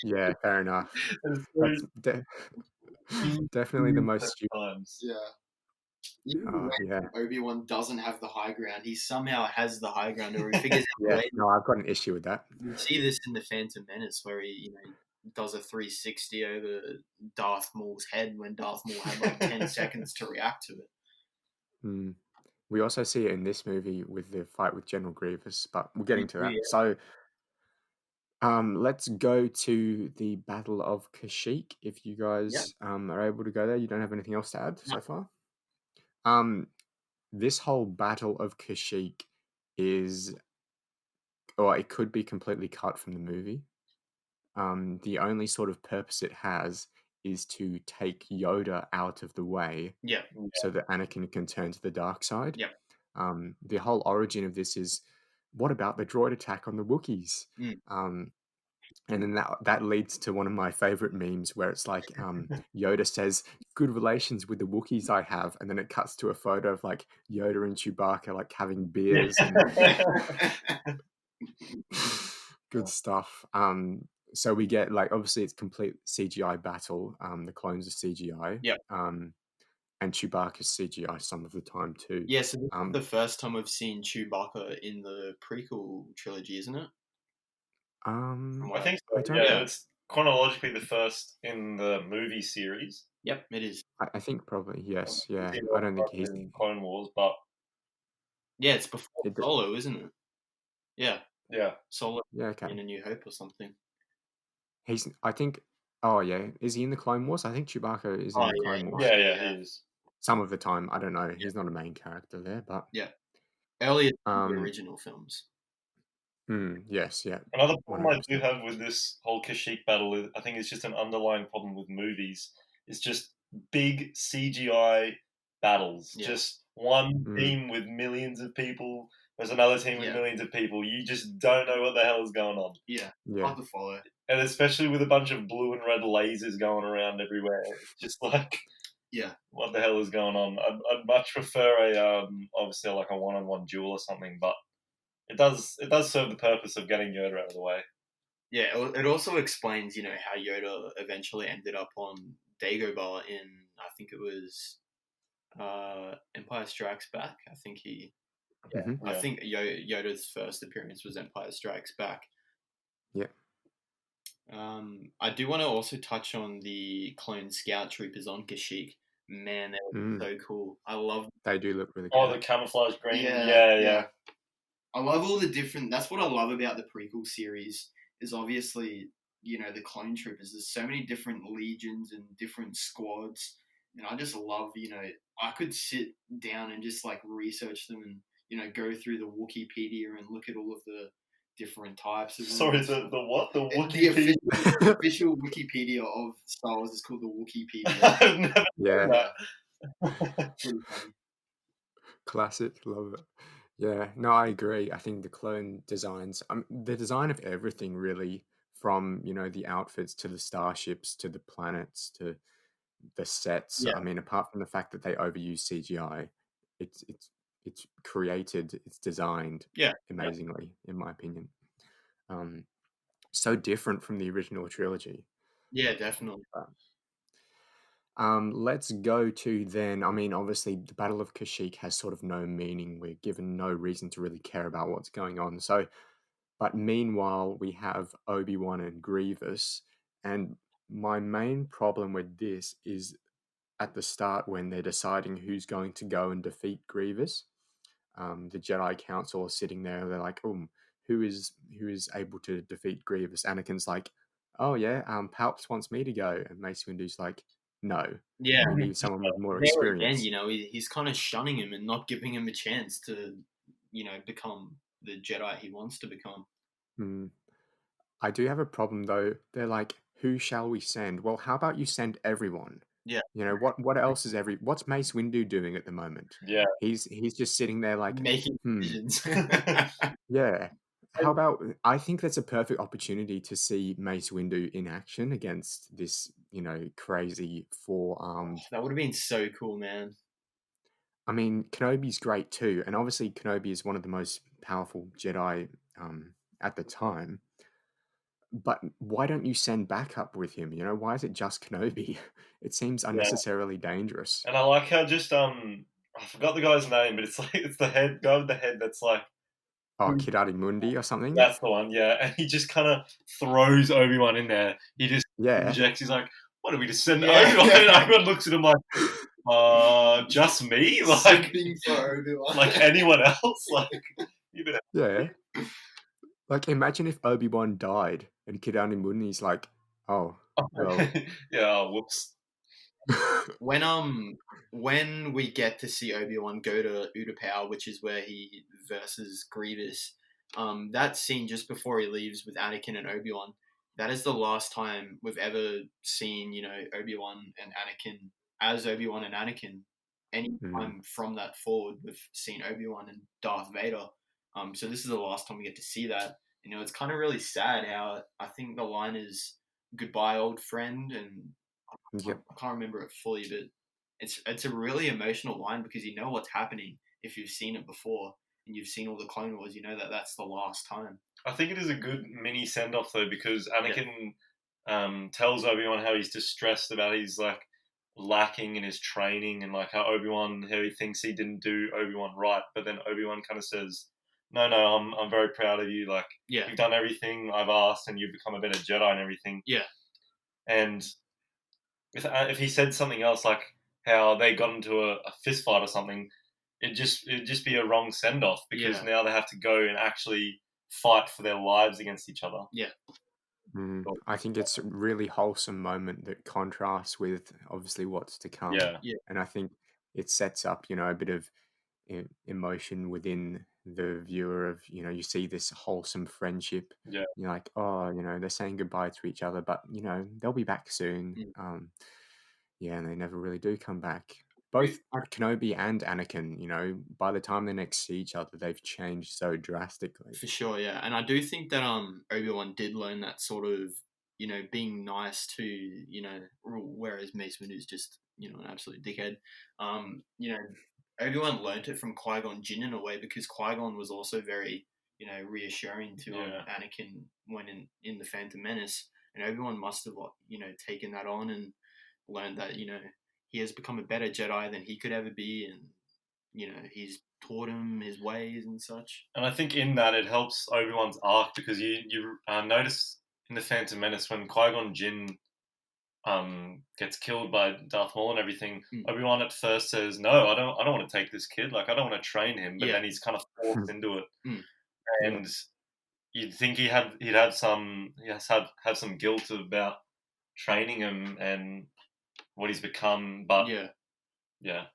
Yeah, fair enough. That's definitely the most stupid times. Yeah. Even when Obi-Wan doesn't have the high ground, he somehow has the high ground, or he figures out. No, I've got an issue with that. You see this in the Phantom Menace, where he, you know, does a 360 over Darth Maul's head when Darth Maul had like 10 seconds to react to it. We also see it in this movie with the fight with General Grievous, but we'll get into that. Yeah. So, let's go to the Battle of Kashyyyk. If you guys are able to go there, you don't have anything else to add so far. This whole Battle of Kashyyyk is, or it could be completely cut from the movie. The only sort of purpose it has is to take Yoda out of the way, so that Anakin can turn to the dark side. The whole origin of this is, what about the droid attack on the Wookiees? And then that leads to one of my favorite memes where it's like Yoda says, "Good relations with the Wookiees I have," and then it cuts to a photo of like Yoda and Chewbacca like having beers. Good stuff. So we get like, obviously it's complete CGI battle. The clones are CGI. And Chewbacca's CGI some of the time too. Yeah, so this is the first time we've seen Chewbacca in the prequel trilogy, isn't it? I think so. Yeah, it's chronologically the first in the movie series. Yep, it is. I think probably, yes. Yeah, I don't think he's in Clone Wars, but it's before Solo, isn't it? Yeah. Solo. Yeah, okay. In A New Hope or something. I think. Oh yeah, is he in the Clone Wars? I think Chewbacca is in the Clone Wars. Yeah, he is. Some of the time, I don't know. He's not a main character there, but earlier in the original films. Yes, yeah. Another problem 100%. I do have with this whole Kashyyyk battle is, I think it's just an underlying problem with movies. It's just big CGI battles. Just one team with millions of people. There's another team with millions of people. You just don't know what the hell is going on. Yeah. Hard to follow. And especially with a bunch of blue and red lasers going around everywhere. It's just like, what the hell is going on? I'd much prefer obviously like a one-on-one duel or something, but it does serve the purpose of getting Yoda out of the way. Yeah, it also explains, how Yoda eventually ended up on Dagobah in, I think it was Empire Strikes Back. I think I think Yoda's first appearance was Empire Strikes Back. Yeah. I do want to also touch on the clone scout troopers on Kashyyyk. Man, they look so cool. I love. They do look really cool. Oh, the camouflage green. Yeah. I love all the different. That's what I love about the prequel series. Is obviously the clone troopers. There's so many different legions and different squads, and I just love. I could sit down and just like research them and go through the Wikipedia and look at all of the different types of them. Sorry, the what? The Wikipedia? The official Wikipedia of Star Wars is called the Wikipedia. I've never heard that. Classic, love it. Yeah, no, I agree. I think the clone designs, the design of everything really, from the outfits to the starships to the planets to the sets. I mean, apart from the fact that they overuse CGI, it's created, it's designed amazingly, in my opinion. So different from the original trilogy. Yeah, definitely. Let's go to then. I mean, obviously, the Battle of Kashyyyk has sort of no meaning. We're given no reason to really care about what's going on. So, but meanwhile, we have Obi-Wan and Grievous. And my main problem with this is at the start when they're deciding who's going to go and defeat Grievous. The Jedi Council are sitting there. They're like, who is able to defeat Grievous? Anakin's like, oh yeah, Palps wants me to go. And Mace Windu's like, no. Yeah. We need someone with more experience. Again, he's kind of shunning him and not giving him a chance to, become the Jedi he wants to become. I do have a problem though. They're like, who shall we send? Well, how about you send everyone? Yeah. What else is what's Mace Windu doing at the moment? Yeah. He's just sitting there like making decisions. Yeah. How about, I think that's a perfect opportunity to see Mace Windu in action against this, crazy four-armed. That would have been so cool, man. I mean, Kenobi's great too, and obviously Kenobi is one of the most powerful Jedi at the time. But why don't you send backup with him? Why is it just Kenobi? It seems unnecessarily dangerous. And I like how just I forgot the guy's name, but it's like it's the guy with the head that's like. Oh, Kidari or something? That's the one, yeah. And he just kind of throws Obi-Wan in there. He just injects. He's like, "What do we just send Obi-Wan?" And everyone looks at him like, just me? Like anyone else? Like, you better. Yeah. Like, imagine if Obi-Wan died and Kidari Mundi's like, oh, well. Yeah, whoops. When we get to see Obi-Wan go to Utapau, which is where he versus Grievous, that scene just before he leaves with Anakin and Obi-Wan, that is the last time we've ever seen, Obi-Wan and Anakin as Obi-Wan and Anakin. Any time from that forward, we've seen Obi-Wan and Darth Vader. So this is the last time we get to see that. It's kind of really sad how I think the line is "Goodbye, old friend," and I can't remember it fully, but it's a really emotional line because you know what's happening if you've seen it before and you've seen all the Clone Wars. You know that that's the last time. I think it is a good mini send-off though, because Anakin tells Obi-Wan how he's distressed about his like lacking in his training and like how he thinks he didn't do Obi-Wan right, but then Obi-Wan kind of says, No, I'm very proud of you. Like, you've done everything I've asked, and you've become a better Jedi and everything. Yeah. And if he said something else, like how they got into a fist fight or something, it'd just be a wrong send off because now they have to go and actually fight for their lives against each other. Yeah. I think it's a really wholesome moment that contrasts with obviously what's to come. Yeah. And I think it sets up, a bit of emotion within the viewer of, you see this wholesome friendship. Yeah. You're like, oh, they're saying goodbye to each other, but, they'll be back soon. And they never really do come back. both Kenobi and Anakin, you know, by the time they next see each other, they've changed so drastically. For sure, yeah. And I do think that Obi-Wan did learn that sort of, you know, being nice to, you know, whereas Mace Windu's just, you know, an absolute dickhead. You know, Obi-Wan learnt it from Qui-Gon Jinn in a way, because Qui-Gon was also very, you know, reassuring to Anakin when in the Phantom Menace, and Obi-Wan must have, you know, taken that on and learned that, you know, he has become a better Jedi than he could ever be, and, you know, he's taught him his ways and such. And I think in that it helps Obi-Wan's arc, because you notice in the Phantom Menace when Qui-Gon Jinn gets killed by Darth Maul and everything, Obi-Wan at first says, "No, I don't want to take this kid. Like, I don't want to train him." But then he's kind of forced into it, and you'd think he'd had some guilt about training him and what he's become. But yeah.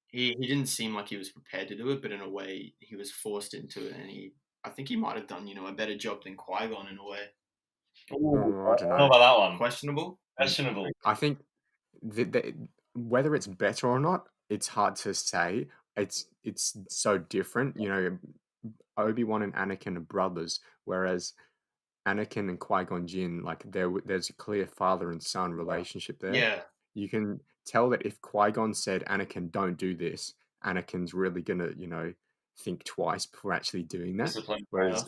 He didn't seem like he was prepared to do it, but in a way he was forced into it, and I think he might have done, you know, a better job than Qui-Gon in a way. Ooh, I don't know about that one. Questionable. I think whether it's better or not, it's hard to say. It's so different. You know, Obi-Wan and Anakin are brothers, whereas Anakin and Qui-Gon Jinn, like there's a clear father and son relationship there. Yeah. You can tell that if Qui-Gon said, "Anakin, don't do this," Anakin's really gonna, you know, think twice before actually doing that. Whereas,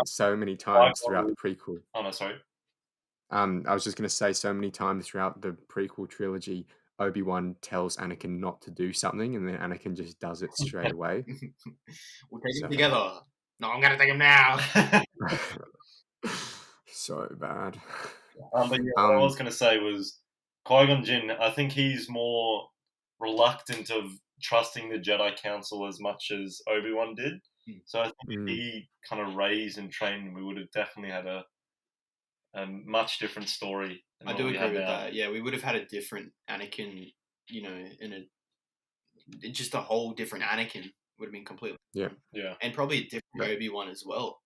so many times throughout the prequel. Oh no, sorry. I was just gonna say, so many times throughout the prequel trilogy, Obi-Wan tells Anakin not to do something, and then Anakin just does it straight away. We'll take him together. No, I'm gonna take him now. So bad. But yeah, what I was gonna say was Qui-Gon Jinn. I think he's more reluctant of trusting the Jedi Council as much as Obi-Wan did. So I think if he kind of raised and trained, we would have definitely had a much different story. I do agree with that. Yeah, we would have had a different Anakin, you know, just a whole different Anakin would have been completely different. Yeah. And probably a different Obi-Wan as well.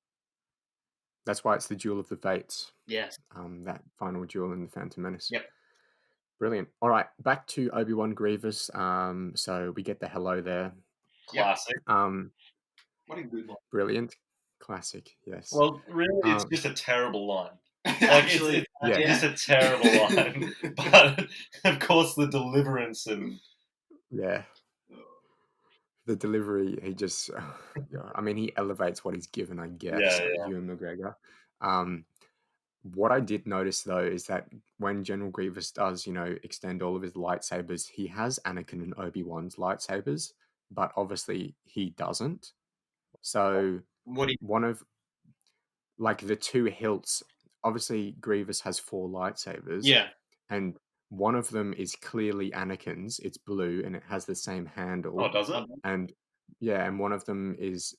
That's why it's the Duel of the Fates. Yes. That final duel in the Phantom Menace. Yep. Brilliant. All right, back to Obi-Wan Grievous. So we get the hello there. Classic. What a good one. Brilliant. Classic, yes. Well, really, it's just a terrible line. Actually, it's just a terrible line. But, of course, the deliverance and... Yeah. The delivery, he just... I mean, he elevates what he's given, I guess, Ewan McGregor. What I did notice, though, is that when General Grievous does, you know, extend all of his lightsabers, he has Anakin and Obi-Wan's lightsabers, but obviously he doesn't. So one of, like, the two hilts, obviously Grievous has 4 lightsabers. Yeah. And one of them is clearly Anakin's. It's blue and it has the same handle. Oh, does it? And yeah, and one of them is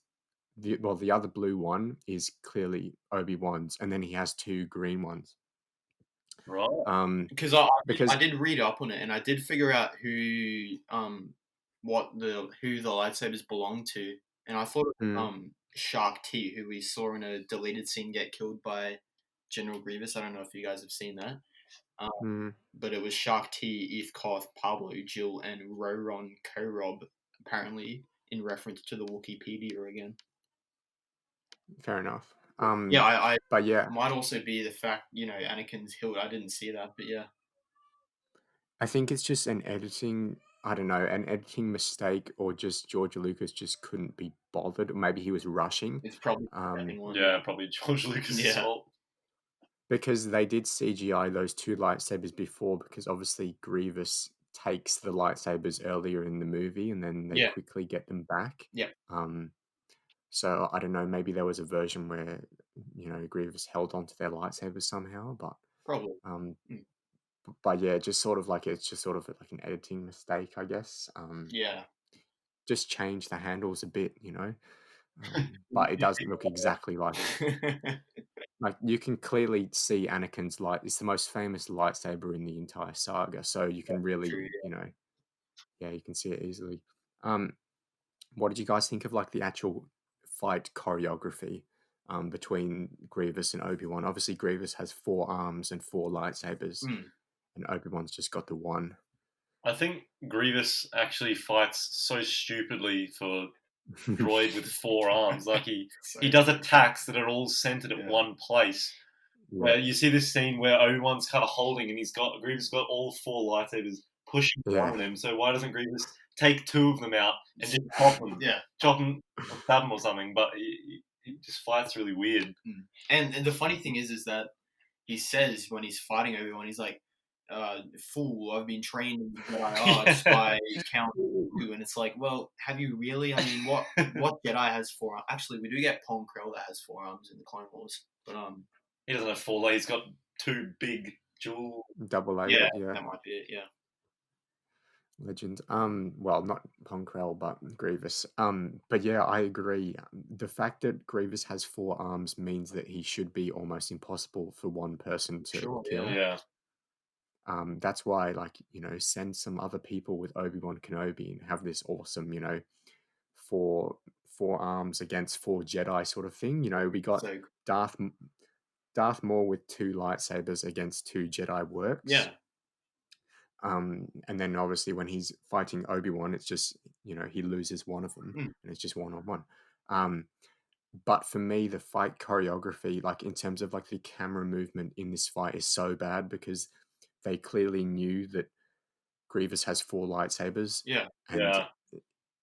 the other blue one is clearly Obi-Wan's, and then he has 2 green ones. Right. Because I did read up on it, and I did figure out who the lightsabers belong to, and I thought it was Shark T, who we saw in a deleted scene get killed by General Grievous. I don't know if you guys have seen that. But it was Shark T, Eth Koth, Pablo, Jill, and Roron Korob, apparently in reference to the Wikipedia again. Fair enough. But yeah, might also be the fact, you know, Anakin's hilt. I didn't see that, but yeah. I think it's just an editing mistake, or just George Lucas just couldn't be bothered, or maybe he was rushing. It's probably probably George Lucas' fault. Because they did CGI those 2 lightsabers before, because obviously Grievous takes the lightsabers earlier in the movie, and then they quickly get them back. Yeah. So I don't know, maybe there was a version where, you know, Grievous held onto their lightsabers somehow, but probably. But yeah, it's just sort of like an editing mistake, I guess. Just change the handles a bit, you know. But it doesn't look exactly like it. Like, you can clearly see Anakin's light. It's the most famous lightsaber in the entire saga, so you can really, you know, you can see it easily. What did you guys think of, like, the actual fight choreography between Grievous and Obi-Wan? Obviously, Grievous has 4 arms and 4 lightsabers, and Obi-Wan's just got the 1. I think Grievous actually fights so stupidly for droid with 4 arms. Like he does attacks that are all centered at one place. Where you see this scene where Obi-Wan's kind of holding, and Grievous got all 4 lightsabers pushing down on him. So why doesn't Grievous take 2 of them out and just chop them? Chop them, stab them or something. But he just fights really weird. And the funny thing is that he says when he's fighting Obi-Wan, he's like, "Fool, I've been trained in the Jedi arts by Count Dooku," and it's like, well, have you really? I mean, what Jedi has 4 arms? Actually, we do get Pong Krell that has 4 arms in the Clone Wars, but he doesn't have 4 legs. He's got 2 big dual double-legged. Yeah, that might be it. Yeah. Legend. Well, not Pong Krell, but Grievous. But yeah, I agree. The fact that Grievous has 4 arms means that he should be almost impossible for one person to kill. Yeah. That's why, like, send some other people with Obi-Wan Kenobi and have this awesome, 4 arms against 4 Jedi sort of thing. We got Darth Maul with 2 lightsabers against 2 Jedi works. Yeah. And then obviously when he's fighting Obi-Wan, it's just, he loses one of them and it's just 1-on-1. But for me, the fight choreography, like in terms of like the camera movement in this fight is so bad because they clearly knew that Grievous has 4 lightsabers. Yeah. And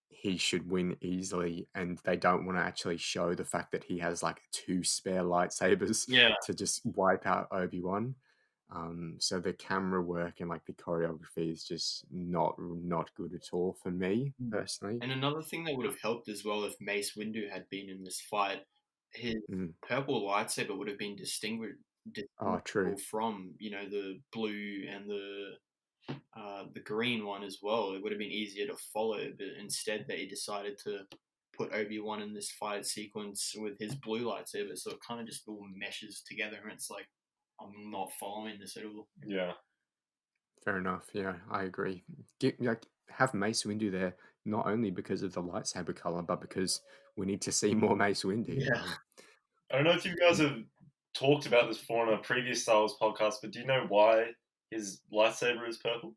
he should win easily. And they don't want to actually show the fact that he has like 2 spare lightsabers to just wipe out Obi-Wan. So the camera work and like the choreography is just not good at all for me personally. And another thing that would have helped as well if Mace Windu had been in this fight, his purple lightsaber would have been distinguishable from the blue and the green one as well. It would have been easier to follow, but instead they decided to put Obi-Wan in this fight sequence with his blue lightsaber, so it kind of just all meshes together, and it's like, I'm not following this at all. Yeah. Fair enough. Yeah, I agree. Have Mace Windu there, not only because of the lightsaber color, but because we need to see more Mace Windu. Yeah. I don't know if you guys have talked about this before on a previous Star Wars podcast, but do you know why his lightsaber is purple?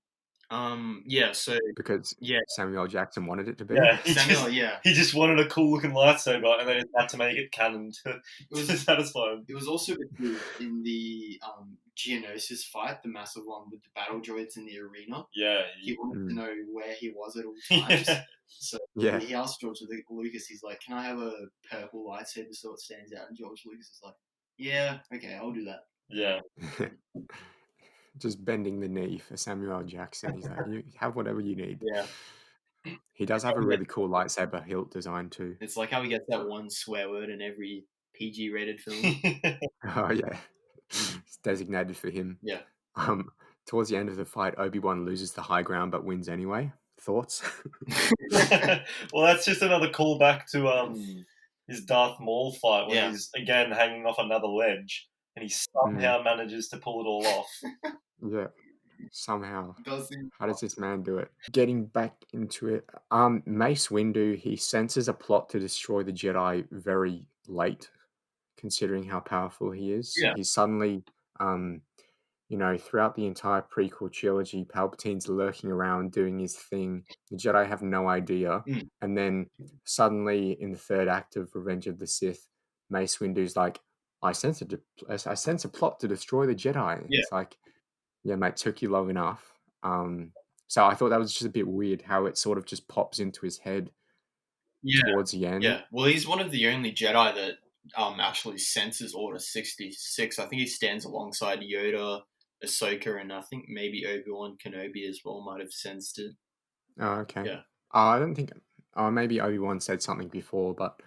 Because Samuel L. Jackson wanted it to be. Yeah, he just wanted a cool looking lightsaber, and they just had to make it canon to satisfy him. It was also in the Geonosis fight, the massive one with the battle droids in the arena. Yeah, he wanted to know where he was at all times. So he asked George Lucas, he's like, "Can I have a purple lightsaber so it stands out?" And George Lucas is like, "Yeah, okay, I'll do that." Yeah. Just bending the knee for Samuel L. Jackson. He's like, you have whatever you need. Yeah. He does have a really cool lightsaber hilt design too. It's like how he gets that one swear word in every PG-rated film. Oh, yeah. It's designated for him. Yeah. Towards the end of the fight, Obi-Wan loses the high ground but wins anyway. Thoughts? Well, that's just another callback to his Darth Maul fight when he's, again, hanging off another ledge. And he somehow manages to pull it all off. Yeah, somehow. How does this man do it? Getting back into it, Mace Windu, he senses a plot to destroy the Jedi very late, considering how powerful he is. Yeah. He's suddenly, throughout the entire prequel trilogy, Palpatine's lurking around doing his thing. The Jedi have no idea. And then suddenly, in the 3rd act of Revenge of the Sith, Mace Windu's like, I sense a plot to destroy the Jedi. Yeah. It's like, yeah, mate, took you long enough. So I thought that was just a bit weird how it sort of just pops into his head towards the end. Yeah, well, he's one of the only Jedi that actually senses Order 66. I think he stands alongside Yoda, Ahsoka, and I think maybe Obi-Wan Kenobi as well might have sensed it. Oh, okay. Yeah. I don't think... maybe Obi-Wan said something before, but...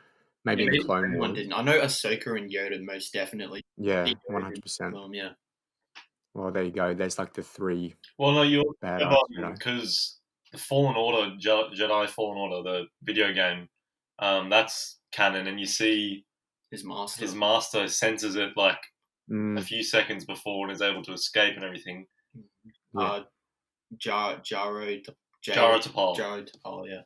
Maybe in the Clone Wars. Didn't. I know Ahsoka and Yoda most definitely. Yeah, 100%. Yeah. Well, there you go. There's like the 3. Well, no, you're bad because the Fallen Order, Jedi Fallen Order, the video game, that's canon, and you see his master. His master senses it like a few seconds before and is able to escape and everything. Yeah. Jaro Tapal. Yeah.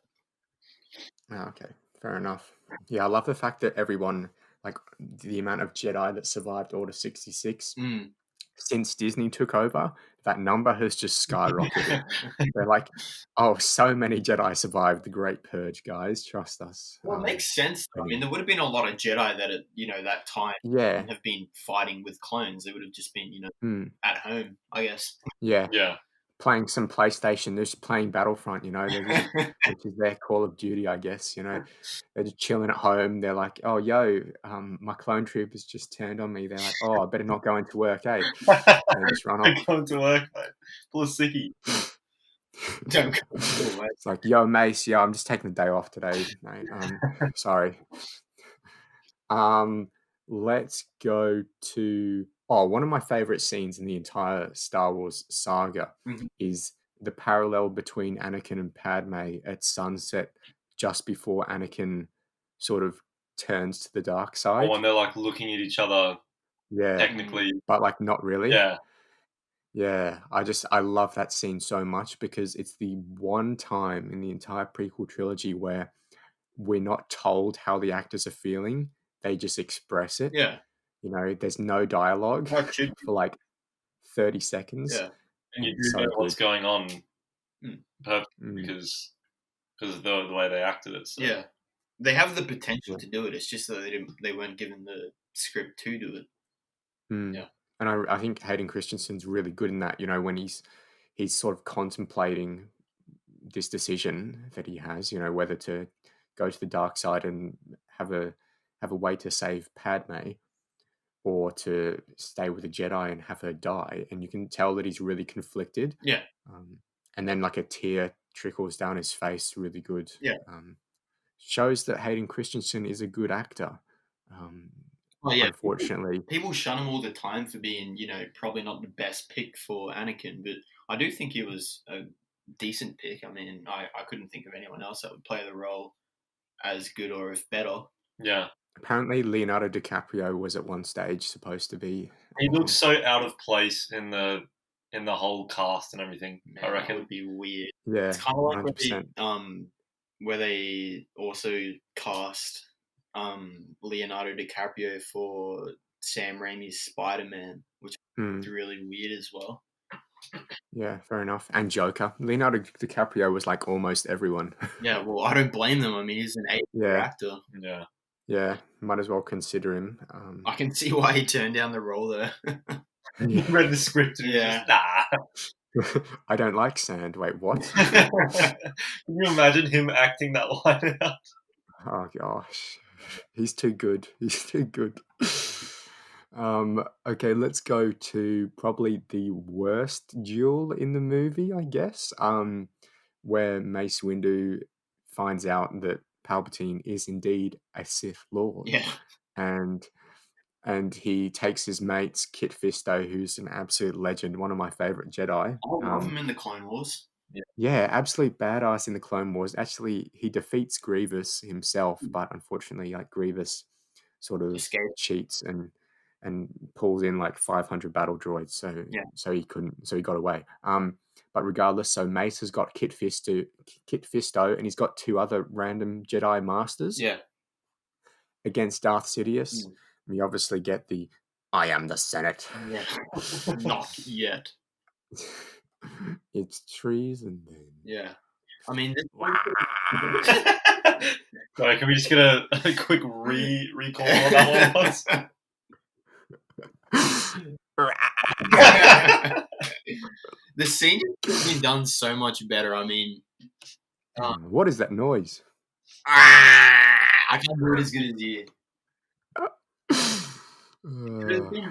Oh, okay. Fair enough. Yeah, I love the fact that everyone, like the amount of Jedi that survived Order 66, since Disney took over, that number has just skyrocketed. They're like, oh, so many Jedi survived the Great Purge, guys. Trust us. Well, it makes sense. I mean, there would have been a lot of Jedi that at that time have been fighting with clones. They would have just been at home, I guess. Yeah. Playing some PlayStation, they're just playing Battlefront, which is their Call of Duty, I guess, They're just chilling at home. They're like, oh, yo, my clone troop has just turned on me. They're like, oh, I better not go into work, eh? They just run off. Go into work, mate. Full of sickie. Don't go into work. It's like, yo, Mace, I'm just taking the day off today, mate. Sorry. Let's go to... Oh, one of my favorite scenes in the entire Star Wars saga is the parallel between Anakin and Padme at sunset, just before Anakin sort of turns to the dark side. Oh, and they're like looking at each other. Yeah, technically, but like not really. Yeah, I love that scene so much because it's the one time in the entire prequel trilogy where we're not told how the actors are feeling; they just express it. Yeah. There's no dialogue for like 30 seconds. Yeah. And you do know what's going on perfectly because of the way they acted it. So. Yeah. They have the potential to do it. It's just that they weren't given the script to do it. Yeah. And I think Hayden Christensen's really good in that, when he's sort of contemplating this decision that he has, whether to go to the dark side and have a way to save Padme, or to stay with the Jedi and have her die. And you can tell that he's really conflicted. Yeah. And then like a tear trickles down his face, really good. Yeah. Shows that Hayden Christensen is a good actor. Unfortunately. People shun him all the time for being, probably not the best pick for Anakin, but I do think he was a decent pick. I mean, I couldn't think of anyone else that would play the role as good or if better. Yeah. Apparently, Leonardo DiCaprio was at one stage supposed to be. He looks so out of place in the whole cast and everything. Man, I reckon that would be weird. Yeah, it's kind of like where they also cast Leonardo DiCaprio for Sam Raimi's Spider-Man, which is really weird as well. Yeah, fair enough. And Joker. Leonardo DiCaprio was like almost everyone. Yeah, well, I don't blame them. I mean, he's an A actor. Yeah. Yeah, might as well consider him. I can see why he turned down the role there. He read the script and just, nah. I don't like sand. Wait, what? Can you imagine him acting that line out? Oh, gosh. He's too good. He's too good. Okay, let's go to probably the worst duel in the movie, I guess, where Mace Windu finds out that Palpatine is indeed a Sith Lord. Yeah. And he takes his mates, Kit Fisto, who's an absolute legend, one of my favorite Jedi. I love him in the Clone Wars. Yeah, absolute badass in the Clone Wars. Actually, he defeats Grievous himself, but unfortunately, like Grievous sort of cheats and pulls in like 500 battle droids, so he got away. But regardless, so Mace has got Kit Fisto, and he's got two other random Jedi Masters. Yeah. Against Darth Sidious. We obviously get the I am the Senate. Yeah. Not yet. It's treason then. Yeah. I mean, Sorry, can we just get a quick recall on that one? The scene has been done so much better. I mean, what is that noise? I can't do it as good as you.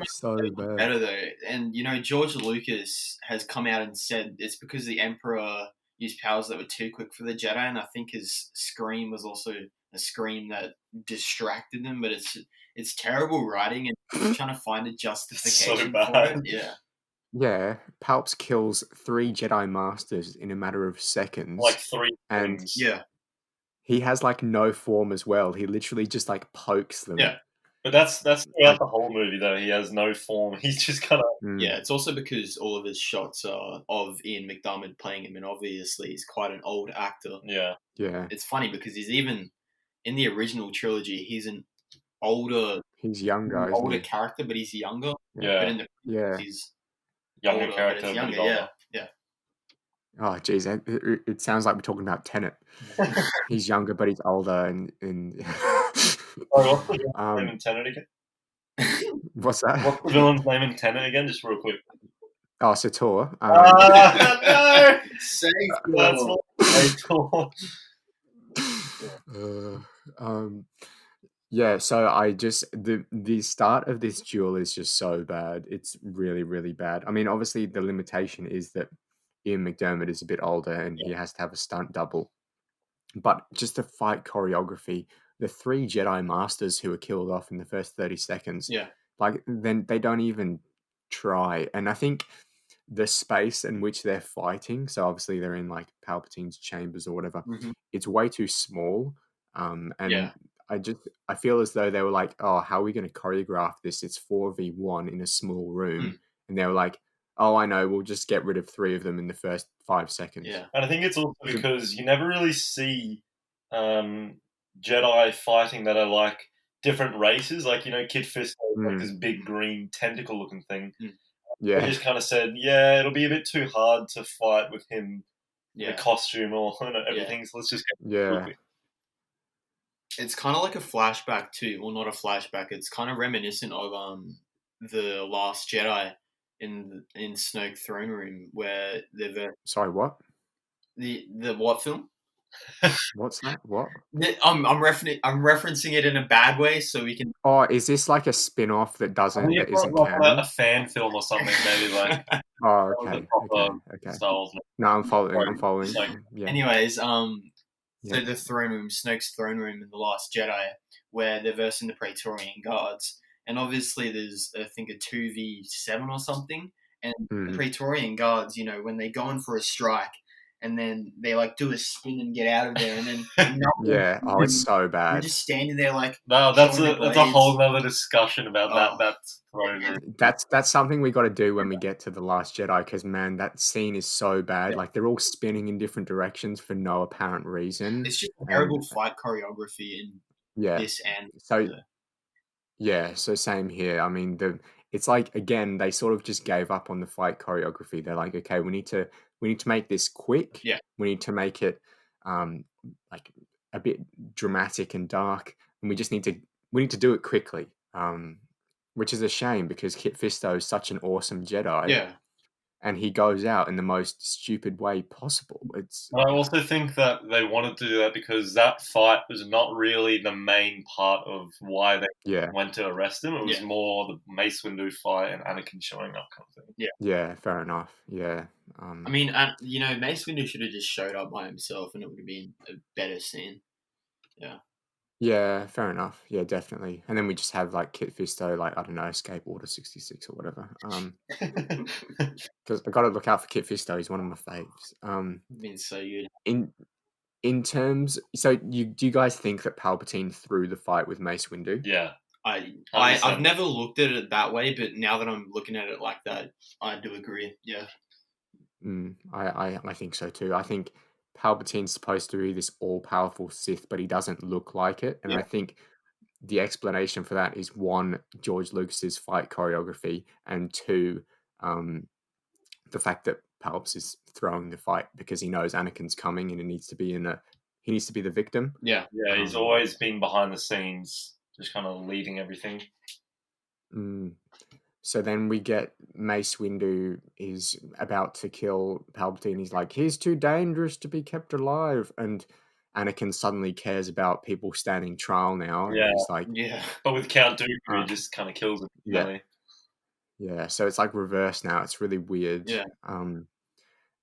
So bad. Better though, and George Lucas has come out and said it's because the Emperor used powers that were too quick for the Jedi, and I think his scream was also a scream that distracted them. But it's terrible writing, and trying to find a justification for it. Yeah. Yeah, Palps kills 3 Jedi Masters in a matter of seconds. Like 3 and things. Yeah. He has like no form as well. He literally just like pokes them. Yeah. But that's throughout the whole movie though. He has no form. He's just kind of Yeah, it's also because all of his shots are of Ian McDiarmid playing him, and obviously he's quite an old actor. Yeah. Yeah. It's funny because he's even in the original trilogy, he's an older He's younger, isn't older he? character, but he's younger. Yeah. But in the Yeah. he's Younger older, character, but it's but younger. he's older. Yeah. Oh, geez, it sounds like we're talking about Tenet. He's younger, but he's older, and What's the villain's name in Tenet again? What's that? What's the villain's name in Tenet again? Just real quick. Oh, Sator. No! Save That's not Sator. Yeah, so I just the start of this duel is just so bad. It's really, really bad. I mean, obviously the limitation is that Ian McDiarmid is a bit older and he has to have a stunt double. But just the fight choreography, the 3 Jedi Masters who were killed off in the first 30 seconds, like then they don't even try. And I think the space in which they're fighting, so obviously they're in like Palpatine's chambers or whatever, it's way too small. And I feel as though they were like, oh, how are we going to choreograph this? It's 4v1 in a small room. And they were like, oh, I know, we'll just get rid of 3 of them in the first 5 seconds. Yeah. And I think it's also because you never really see Jedi fighting that are like different races. Like, you know, Kit Fisto, like this big green tentacle looking thing. Yeah. They just kind of said, yeah, it'll be a bit too hard to fight with him, the costume or everything, so let's just get It's kind of like a flashback too, well, not a flashback. It's kind of reminiscent of the Last Jedi in Snoke throne room where they've Sorry, what? The what film? What's that? What? I'm referencing it in a bad way, so we can. Oh, is this like a spin-off that isn't canon? A fan film or something, maybe like. Oh, okay. No, I'm following. Like, yeah. Anyways, so the throne room, Snoke's throne room in The Last Jedi, where they're versing the Praetorian Guards, and obviously there's I think a 2v7 or something, and the Praetorian Guards, you know, when they go in for a strike. And then they like do a spin and get out of there, and then it's so bad. You're just standing there like no, that's a whole other discussion about that throne room. That's something we got to do when we get to The Last Jedi, because man, that scene is so bad. Like they're all spinning in different directions for no apparent reason. It's just terrible fight choreography in this and so same here. I mean, it's like again they sort of just gave up on the fight choreography. They're like, okay, we need to make this quick. We need to make it like a bit dramatic and dark, and we need to do it quickly. Which is a shame because Kit Fisto is such an awesome Jedi. Yeah. And he goes out in the most stupid way possible. I also think that they wanted to do that because that fight was not really the main part of why they went to arrest him. It was more the Mace Windu fight and Anakin showing up kind of thing. Yeah, fair enough. Yeah. I mean, you know, Mace Windu should have just showed up by himself and it would have been a better scene. Yeah. Yeah, fair enough. Yeah, definitely. And then we just have like Kit Fisto, like, I don't know, escape Order 66 or whatever. Because I got to look out for Kit Fisto. He's one of my faves. Been so good. In terms, so do you guys think that Palpatine threw the fight with Mace Windu? Yeah. I've never looked at it that way, but now that I'm looking at it like that, I do agree. Yeah. I think so too. I think Palpatine's supposed to be this all-powerful Sith, but he doesn't look like it. And I think the explanation for that is 1, George Lucas's fight choreography, and 2, the fact that Palps is throwing the fight because he knows Anakin's coming and he needs to be the victim. Yeah, he's always been behind the scenes, just kind of leading everything. So then we get Mace Windu is about to kill Palpatine. He's like, he's too dangerous to be kept alive. And Anakin suddenly cares about people standing trial now. Yeah. And he's like, but with Count Dooku, he just kind of kills him. Yeah. So it's like reverse now. It's really weird. Yeah.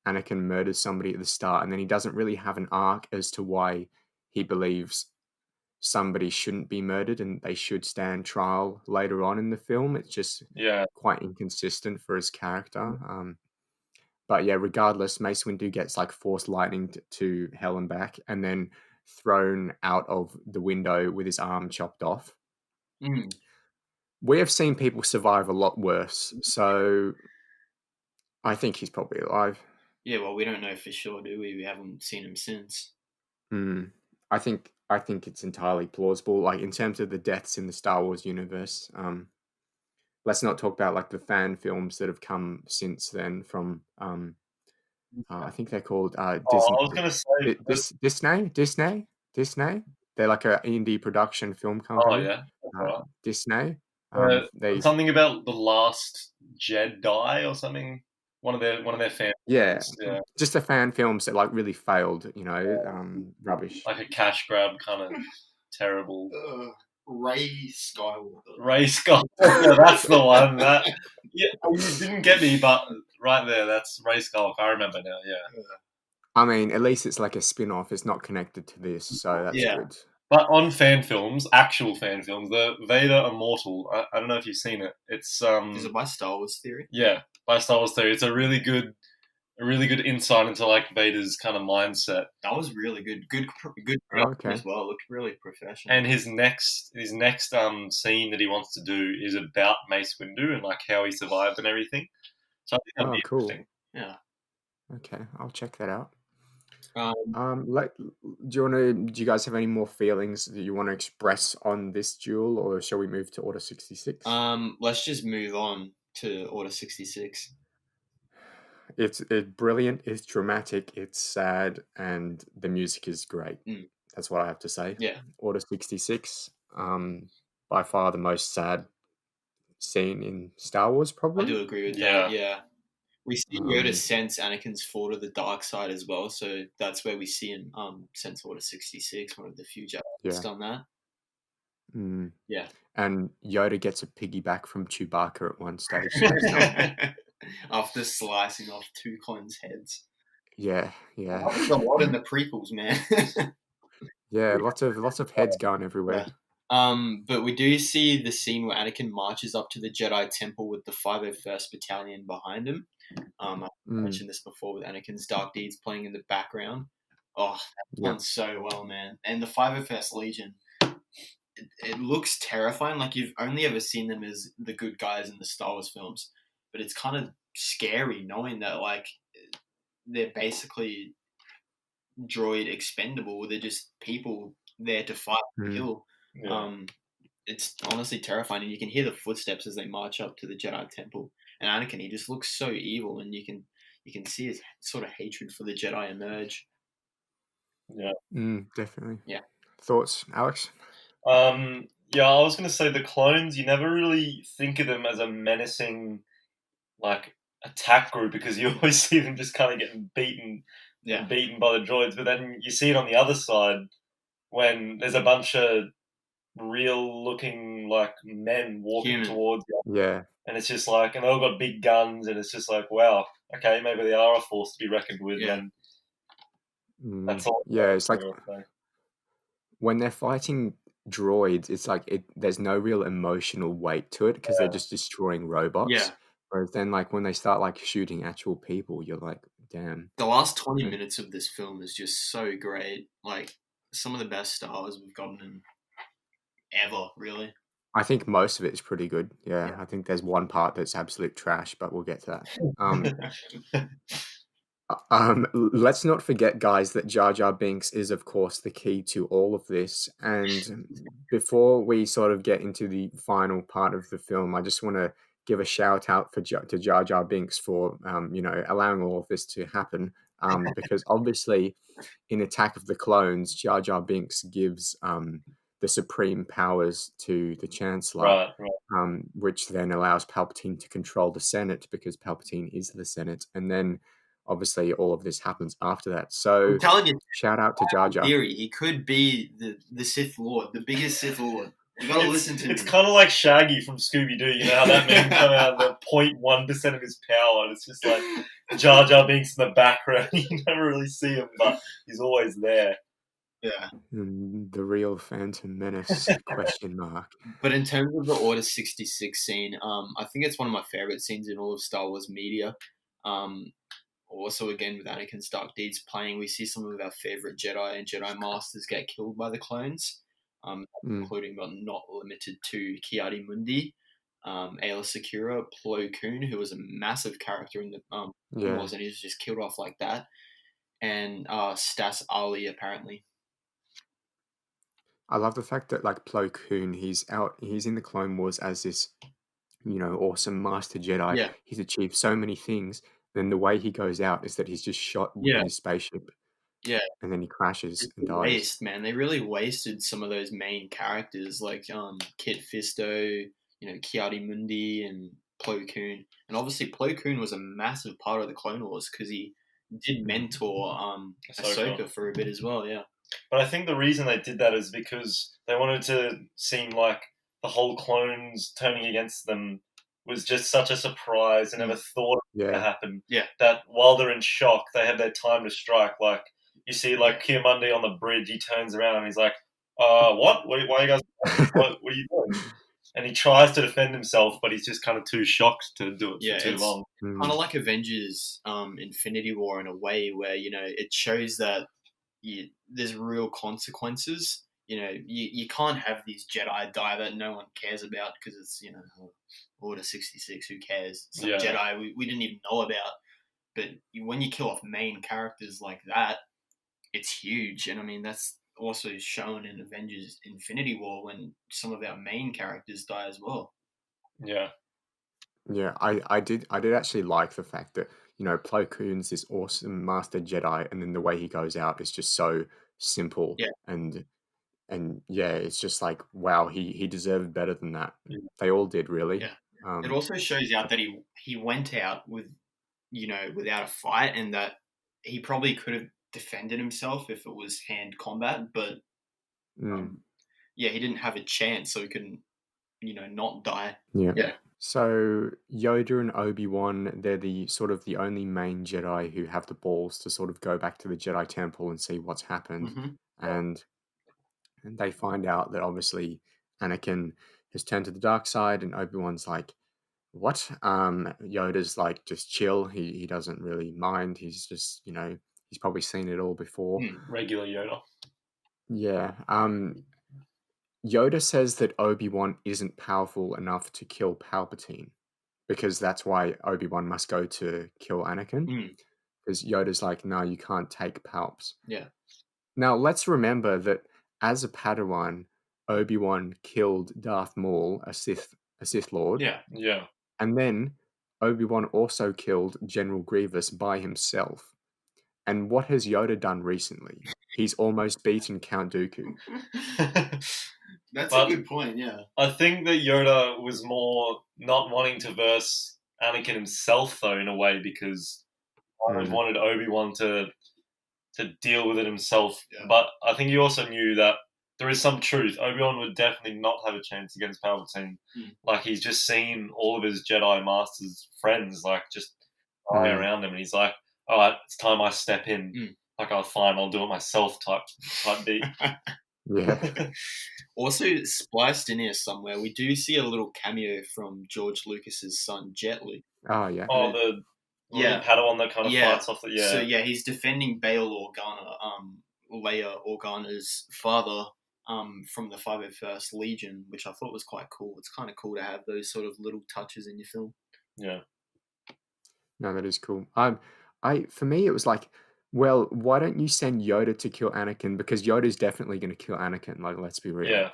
Anakin murders somebody at the start, and then he doesn't really have an arc as to why he believes somebody shouldn't be murdered and they should stand trial later on in the film. It's just quite inconsistent for his character. But yeah, regardless, Mace Windu gets like force lightning to hell and back, and then thrown out of the window with his arm chopped off. We have seen people survive a lot worse, so I think he's probably alive. Yeah, well, we don't know for sure, do we? We haven't seen him since. I think it's entirely plausible. Like in terms of the deaths in the Star Wars universe, let's not talk about like the fan films that have come since then from I think they're called I Disney. was gonna say Disney. They're like an indie production film Oh company. yeah, that's right. Disney. They Something about the Last Jedi or something. One of their fans. yeah, Yeah, just the fan films that like really failed. Rubbish. like a cash grab kind of terrible. Ray Skywalker. Ray Skywalker. Yeah, that's the one. That you didn't get me, but right there, that's Ray Skywalker. I remember now. Yeah. I mean, at least it's like a spin-off. It's not connected to this, so that's good. But on fan films, actual fan films, the Vader Immortal. I don't know if you've seen it. It's Is it by Star Wars Theory? Yeah, by Star Wars Theory. It's a really good insight into like Vader's kind of mindset. That was really good. Good as well. It looked really professional. And his next scene that he wants to do is about Mace Windu and like how he survived and everything. So I think that'd be cool. interesting. Yeah. Okay, I'll check that out. Do you guys have any more feelings that you want to express on this duel, or shall we move to Order 66? Let's just move on to Order 66. It's brilliant, it's dramatic, it's sad, and the music is great. That's what I have to say. Yeah. Order 66, by far the most sad scene in Star Wars, probably. I do agree with that, yeah. We see Yoda sense Anakin's fall to the dark side as well, so that's where we see him sense Order 66, one of the few Jedi that's done that. Yeah. And Yoda gets a piggyback from Chewbacca at one stage. After slicing off 2 clones' heads. Yeah. There's a lot in the prequels, man. Yeah, lots of heads going everywhere. But we do see the scene where Anakin marches up to the Jedi Temple with the 501st Battalion behind him. I mentioned this before with Anakin's Dark Deeds playing in the background. Oh, that's done so well, man. And the 501st Legion, it looks terrifying. Like you've only ever seen them as the good guys in the Star Wars films, but it's kind of scary knowing that like they're basically droid expendable. They're just people there to fight and kill. Yeah. It's honestly terrifying, and you can hear the footsteps as they march up to the Jedi Temple. And Anakin, he just looks so evil, and you can see his sort of hatred for the Jedi emerge. Yeah, definitely. Yeah. Thoughts, Alex? Yeah, I was going to say the clones. You never really think of them as a menacing, like attack group because you always see them just kind of getting beaten by the droids. But then you see it on the other side when there's a bunch of real-looking like men walking towards you. Yeah. And it's just like, and they've all got big guns, and it's just like, wow, okay, maybe they are a force to be reckoned with. Yeah. And that's all. Yeah, it's like when they're fighting droids, it's like there's no real emotional weight to it because they're just destroying robots. Yeah. Whereas then, like when they start like shooting actual people, you're like, damn. The last 20 minutes of this film is just so great. Like some of the best Star Wars we've gotten in ever, really. I think most of it is pretty good. Yeah, I think there's one part that's absolute trash, but we'll get to that. Let's not forget, guys, that Jar Jar Binks is, of course, the key to all of this. And before we sort of get into the final part of the film, I just want to give a shout out to Jar Jar Binks for, allowing all of this to happen. Because obviously, in Attack of the Clones, Jar Jar Binks gives the supreme powers to the Chancellor, which then allows Palpatine to control the Senate because Palpatine is the Senate. And then obviously all of this happens after that. So I'm telling you, shout out to Jar Jar. Theory, he could be the Sith Lord, the biggest Sith Lord. You gotta listen to him. It's kind of like Shaggy from Scooby-Doo. You know how that man come out the 0.1% of his power, and it's just like Jar Jar Binks in the background. You never really see him, but he's always there. Yeah. The real Phantom Menace, question mark. But in terms of the Order 66 scene, I think it's one of my favorite scenes in all of Star Wars media. Also, again, with Anakin's Dark Deeds playing, we see some of our favorite Jedi and Jedi Masters get killed by the clones, including but not limited to Ki-Adi-Mundi, Aayla Secura, Plo Koon, who was a massive character in the Wars, and he was just killed off like that, and Stas Ali, apparently. I love the fact that like Plo Koon, he's in the Clone Wars as this, awesome Master Jedi. Yeah. He's achieved so many things. Then the way he goes out is that he's just shot with Yeah. his spaceship. Yeah. And then he crashes It's and a dies. waste, man. They really wasted some of those main characters like Kit Fisto, Kiadi-Mundi and Plo Koon. And obviously Plo Koon was a massive part of the Clone Wars because he did mentor Ahsoka for a bit as well, yeah. But I think the reason they did that is because they wanted to seem like the whole clones turning against them was just such a surprise and never thought it would happen. Yeah. That while they're in shock, they have their time to strike. Like, you see, like, Kiamundi on the bridge, he turns around and he's like, what? Why are you guys, what are you doing? And he tries to defend himself, but he's just kind of too shocked to do it for too long. Kind of like Avengers Infinity War in a way where, it shows that there's real consequences. You can't have these Jedi die that no one cares about because it's, Order 66, who cares? Some Jedi we didn't even know about. But when you kill off main characters like that, it's huge. And I mean, that's also shown in Avengers Infinity War when some of our main characters die as well. Yeah. Yeah, I did actually like the fact that, Plo Koon's this awesome Master Jedi, and then the way he goes out is just so simple. Yeah. And yeah, it's just like, wow, he deserved better than that. Yeah. They all did, really. Yeah. It also shows out that he went out with, without a fight, and that he probably could have defended himself if it was hand combat, but he didn't have a chance, so he couldn't, not die. Yeah. So Yoda and Obi-Wan, they're the only main Jedi who have the balls to sort of go back to the Jedi Temple and see what's happened. Mm-hmm. And they find out that obviously Anakin has turned to the dark side, and Obi-Wan's like, what? Yoda's like, just chill. He doesn't really mind. He's just, he's probably seen it all before. Regular Yoda. Yeah. Yoda says that Obi-Wan isn't powerful enough to kill Palpatine, because that's why Obi-Wan must go to kill Anakin. Because Yoda's like, no, you can't take Palps. Yeah. Now, let's remember that as a Padawan, Obi-Wan killed Darth Maul, a Sith Lord. Yeah. Yeah. And then Obi-Wan also killed General Grievous by himself. And what has Yoda done recently? He's almost beaten Count Dooku. That's a good point, yeah. I think that Yoda was more not wanting to verse Anakin himself, though, in a way, because I wanted Obi-Wan to deal with it himself. Yeah. But I think he also knew that there is some truth. Obi-Wan would definitely not have a chance against Palpatine. Like, he's just seen all of his Jedi Master's friends, like, just die around him, and he's like, all right, it's time I step in. Like, oh, fine, I'll do it myself type beat. Yeah. Also, spliced in here somewhere, we do see a little cameo from George Lucas's son, Jet Li. Oh, yeah. Oh, the Padawan that kind of fights off the... Yeah. So, he's defending Bail Organa, Leia Organa's father, from the 501st Legion, which I thought was quite cool. It's kind of cool to have those sort of little touches in your film. Yeah. No, that is cool. For me, it was like, well, why don't you send Yoda to kill Anakin? Because Yoda's definitely going to kill Anakin. Like, let's be real. Yeah.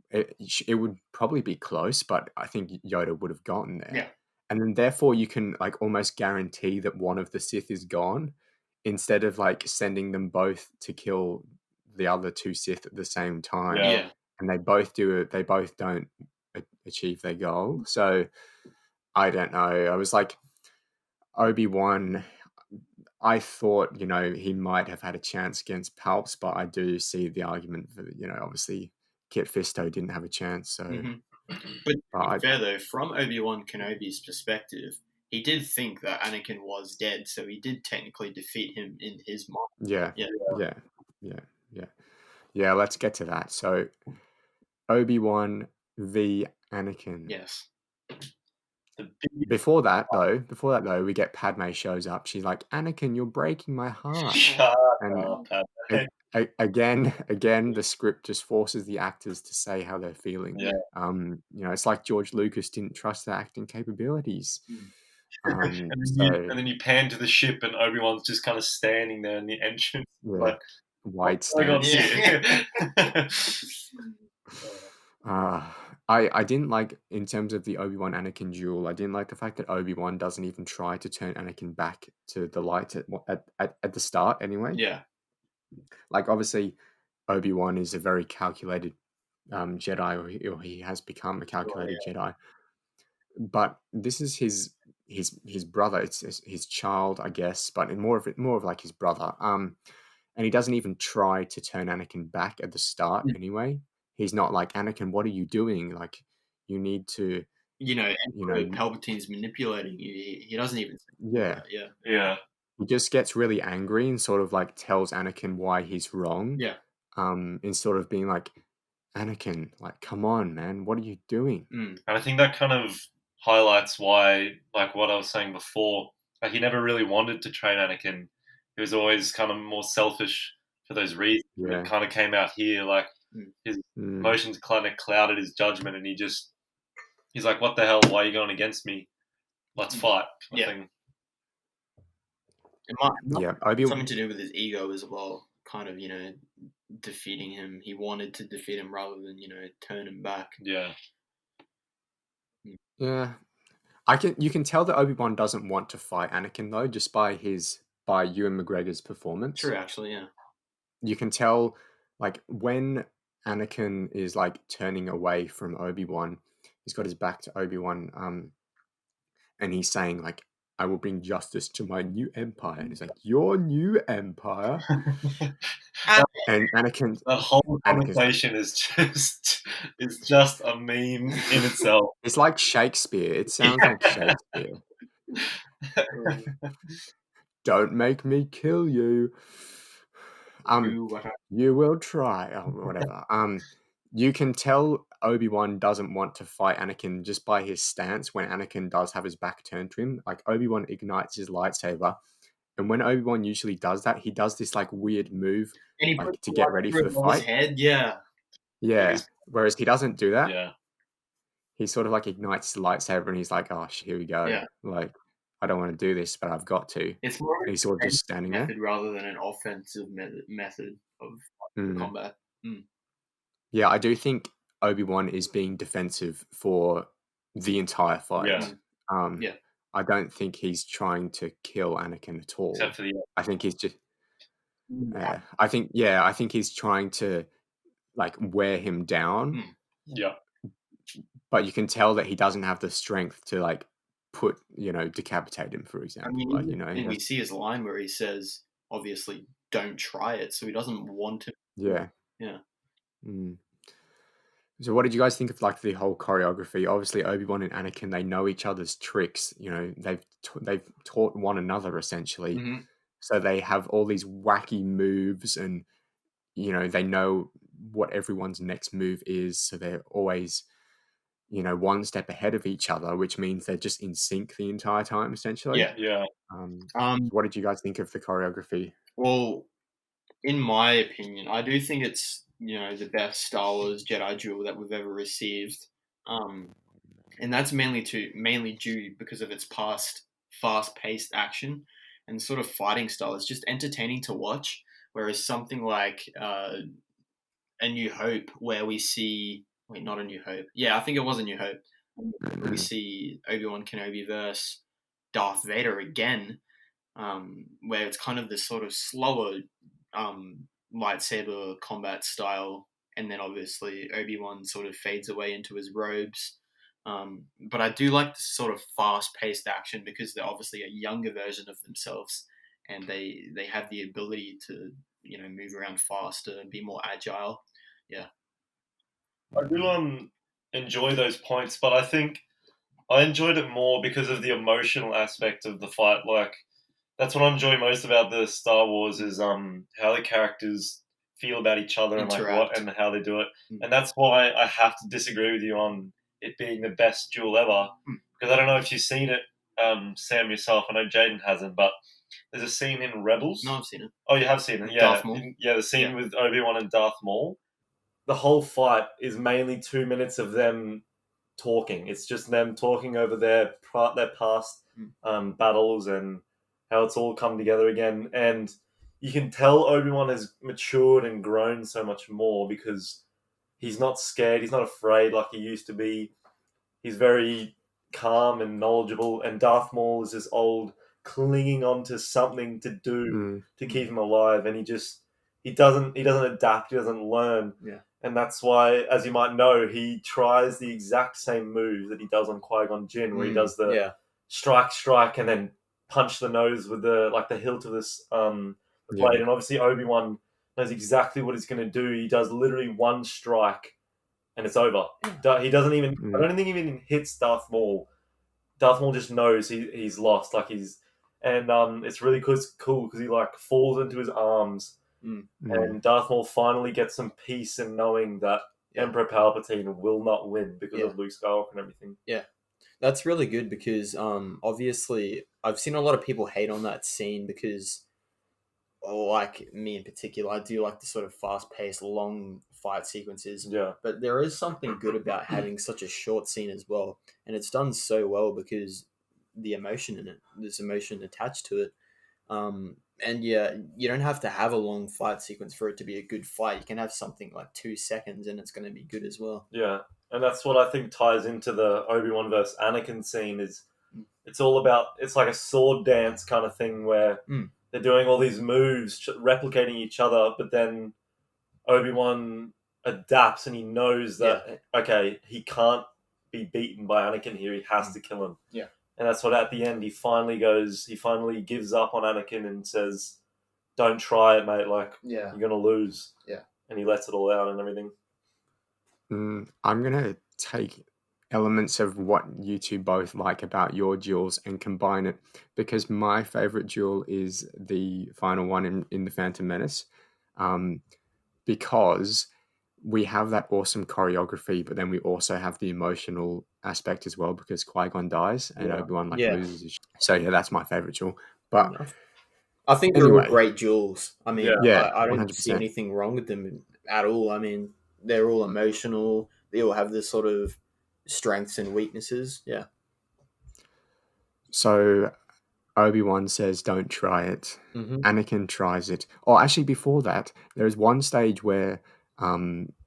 It would probably be close, but I think Yoda would have gotten there. Yeah. And then therefore you can like almost guarantee that one of the Sith is gone, instead of like sending them both to kill the other two Sith at the same time. Yeah. And they both don't achieve their goal. So I don't know. I was like, Obi-Wan, I thought, he might have had a chance against Palps, but I do see the argument for, obviously Kit Fisto didn't have a chance. So, But to be fair though, from Obi-Wan Kenobi's perspective, he did think that Anakin was dead, so he did technically defeat him in his mind. Yeah, let's get to that. So, Obi-Wan v. Anakin. Yes. Before that though, we get Padme shows up. She's like, Anakin, you're breaking my heart. Shut and up, Padme. Again, the script just forces the actors to say how they're feeling. Yeah. It's like George Lucas didn't trust their acting capabilities. And then you pan to the ship, and Obi-Wan's just kind of standing there in the entrance. Yeah. Like, wide stance. I didn't like, in terms of the Obi-Wan Anakin duel, I didn't like the fact that Obi-Wan doesn't even try to turn Anakin back to the light at the start anyway. Yeah. Like, obviously, Obi-Wan is a very calculated Jedi, or he has become a calculated Jedi. But this is his brother. It's his child, I guess, but more of like his brother. And he doesn't even try to turn Anakin back at the start anyway. He's not like, Anakin, what are you doing? Like, you need to, Palpatine's manipulating you. He doesn't even. Yeah. He just gets really angry and sort of like tells Anakin why he's wrong. Yeah. In sort of being like, Anakin, like, come on, man, what are you doing? And I think that kind of highlights why, like what I was saying before, like he never really wanted to train Anakin. He was always kind of more selfish for those reasons. Yeah. It kind of came out here, like his emotions kind of clouded his judgment, and he's like, what the hell, why are you going against me? Let's fight. Kind of thing. It might something to do with his ego as well, kind of, defeating him. He wanted to defeat him rather than, turn him back. Yeah. Yeah. You can tell that Obi-Wan doesn't want to fight Anakin though, just by Ewan McGregor's performance. True, actually, yeah. You can tell, like, when Anakin is like turning away from Obi-Wan, he's got his back to Obi-Wan, and he's saying like, I will bring justice to my new empire. And he's like, your new empire? And Anakin... That whole conversation is just a meme in itself. It's like Shakespeare. It sounds like Shakespeare. Don't make me kill you. You will try. Oh, whatever. You can tell Obi-Wan doesn't want to fight Anakin just by his stance when Anakin does have his back turned to him. Like, Obi-Wan ignites his lightsaber, and when Obi-Wan usually does that, he does this like weird move, like, to get ready for the fight. His head, yeah. Whereas he doesn't do that. Yeah. He sort of like ignites his lightsaber, and he's like, "Oh, here we go." Yeah. Like, I don't want to do this, but I've got to. It's more and he's sort of just standing there rather than an offensive method of combat. Yeah, I do think Obi-Wan is being defensive for the entire fight. Yeah. I don't think he's trying to kill Anakin at all. Except for the... I think he's just... I think he's trying to, like, wear him down. Yeah. But you can tell that he doesn't have the strength to, like, decapitate him, for example. I mean, we see his line where he says, obviously, don't try it. So he doesn't want to. Yeah. So what did you guys think of, like, the whole choreography? Obviously, Obi-Wan and Anakin, they know each other's tricks. They've taught one another, essentially. So they have all these wacky moves, and, they know what everyone's next move is. So they're always, one step ahead of each other, which means they're just in sync the entire time, essentially. Yeah. What did you guys think of the choreography? Well, in my opinion, I do think it's, the best Star Wars Jedi duel that we've ever received. And that's mainly due because of its past fast-paced action and sort of fighting style. It's just entertaining to watch, whereas something like A New Hope, where we see... Wait, not A New Hope. Yeah, I think it was A New Hope. We see Obi-Wan Kenobi versus Darth Vader again, where it's kind of this sort of slower lightsaber combat style, and then obviously Obi-Wan sort of fades away into his robes. But I do like this sort of fast-paced action because they're obviously a younger version of themselves, and they have the ability to move around faster and be more agile. Yeah. I do enjoy those points, but I think I enjoyed it more because of the emotional aspect of the fight. Like, that's what I enjoy most about the Star Wars is how the characters feel about each other and and how they do it. And that's why I have to disagree with you on it being the best duel ever. Because I don't know if you've seen it, Sam, yourself. I know Jaden hasn't, but there's a scene in Rebels. No, I've seen it. Oh, you have seen it? Yeah. Darth Maul. The scene with Obi-Wan and Darth Maul. The whole fight is mainly 2 minutes of them talking. It's just them talking over their past battles and how it's all come together again. And you can tell Obi-Wan has matured and grown so much more because he's not scared, he's not afraid like he used to be. He's very calm and knowledgeable, and Darth Maul is this old, clinging on to something to do to keep him alive, and he doesn't adapt, he doesn't learn. Yeah. And that's why, as you might know, he tries the exact same move that he does on Qui-Gon Jinn, where he does the strike, and then punch the nose with the hilt of this the blade. And obviously Obi-Wan knows exactly what he's going to do. He does literally one strike, and it's over. He doesn't even. I don't think he even hits Darth Maul. Darth Maul just knows he's lost. It's really cool because he falls into his arms, and Darth Maul finally gets some peace in knowing that Emperor Palpatine will not win because of Luke Skywalker and everything. Yeah, that's really good because obviously I've seen a lot of people hate on that scene because, like me in particular, I do like the sort of fast-paced, long fight sequences. Yeah. But there is something good about having such a short scene as well, and it's done so well because the emotion in it, there's emotion attached to it. And yeah, you don't have to have a long fight sequence for it to be a good fight. You can have something like 2 seconds and it's going to be good as well. Yeah, and that's what I think ties into the Obi-Wan versus Anakin scene. It's all about, it's like a sword dance kind of thing where they're doing all these moves, replicating each other, but then Obi-Wan adapts and he knows that, okay, he can't be beaten by Anakin here. He has to kill him. Yeah. And that's what at the end he finally gives up on Anakin and says, don't try it, mate. You're going to lose. Yeah. And he lets it all out and everything. I'm going to take elements of what you two both like about your duels and combine it, because my favorite duel is the final one in The Phantom Menace, because we have that awesome choreography, but then we also have the emotional aspect as well because Qui-Gon dies and Obi-Wan loses his. So yeah, that's my favorite duel. But I think they're all great duels. I mean, I don't 100%. See anything wrong with them at all. I mean, they're all emotional. They all have this sort of strengths and weaknesses. Yeah. So Obi-Wan says, don't try it. Anakin tries it. Oh, actually, before that, there's one stage where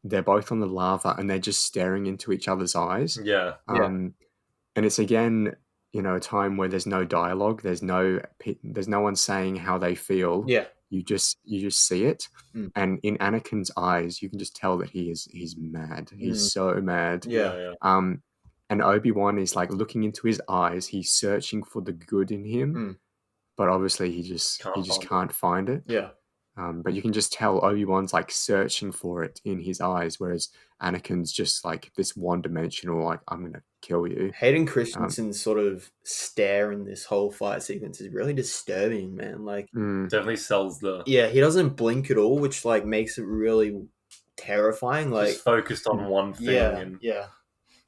they're both on the lava and they're just staring into each other's eyes. Yeah. And it's again, a time where there's no dialogue. There's no one saying how they feel. Yeah. You just see it. And in Anakin's eyes, you can just tell that he's mad. He's so mad. Yeah. And Obi-Wan is looking into his eyes. He's searching for the good in him, but obviously he just can't find it. Yeah. But you can just tell Obi-Wan's searching for it in his eyes, whereas Anakin's just this one-dimensional, I'm gonna kill you. Hayden Christensen's sort of stare in this whole fight sequence is really disturbing, man. Definitely sells the. Yeah, he doesn't blink at all, which makes it really terrifying. Just focused on one thing. Yeah.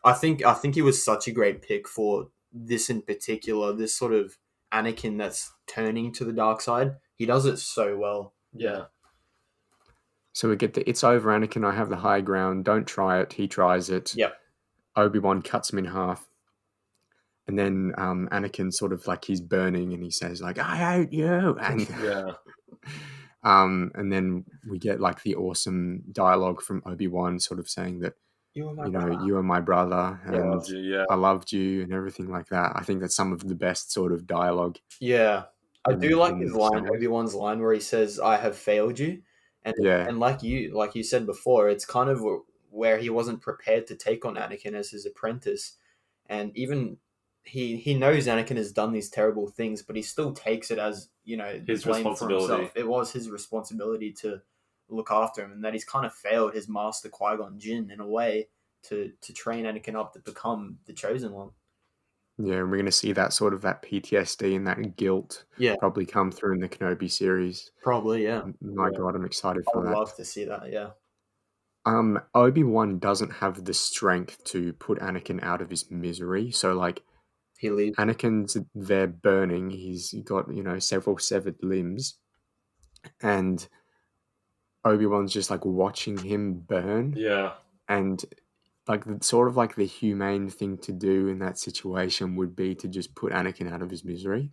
I think he was such a great pick for this in particular. This sort of Anakin that's turning to the dark side. He does it so well. Yeah. So we get the it's over, Anakin. I have the high ground. Don't try it. He tries it. Yep. Obi-Wan cuts him in half. And then Anakin sort of he's burning and he says I hate you. And and then we get the awesome dialogue from Obi-Wan sort of saying that, you are my brother and I loved you and everything like that. I think that's some of the best sort of dialogue. Yeah. I do like his line, Obi-Wan's line, where he says, I have failed you. And like you said before, it's kind of where he wasn't prepared to take on Anakin as his apprentice. And even he knows Anakin has done these terrible things, but he still takes it as, his blame responsibility. For himself. It was his responsibility to look after him, and that he's kind of failed his master Qui-Gon Jinn in a way to train Anakin up to become the chosen one. Yeah, and we're going to see that sort of that PTSD and that guilt probably come through in the Kenobi series. Probably, yeah. My God, I'm excited for that. I'd love to see that, yeah. Obi-Wan doesn't have the strength to put Anakin out of his misery. So, he leaves. Anakin's there burning. He's got, several severed limbs. And Obi-Wan's just, watching him burn. Yeah. And the humane thing to do in that situation would be to just put Anakin out of his misery.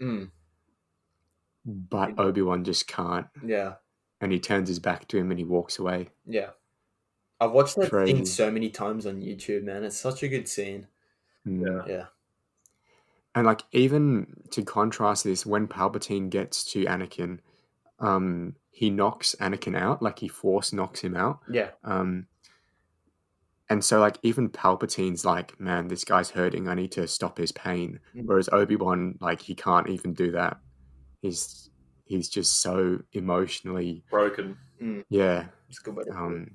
but Obi-Wan just can't. Yeah. And he turns his back to him and he walks away. Yeah. I've watched that scene so many times on YouTube, man. It's such a good scene. Yeah. And like, even to contrast this, when Palpatine gets to Anakin, he knocks Anakin out, like he force knocks him out. Yeah. And so like, even Palpatine's like, man, this guy's hurting, I need to stop his pain. Whereas Obi-Wan, like, he can't even do that. He's just so emotionally broken. Yeah. It's good way to put it.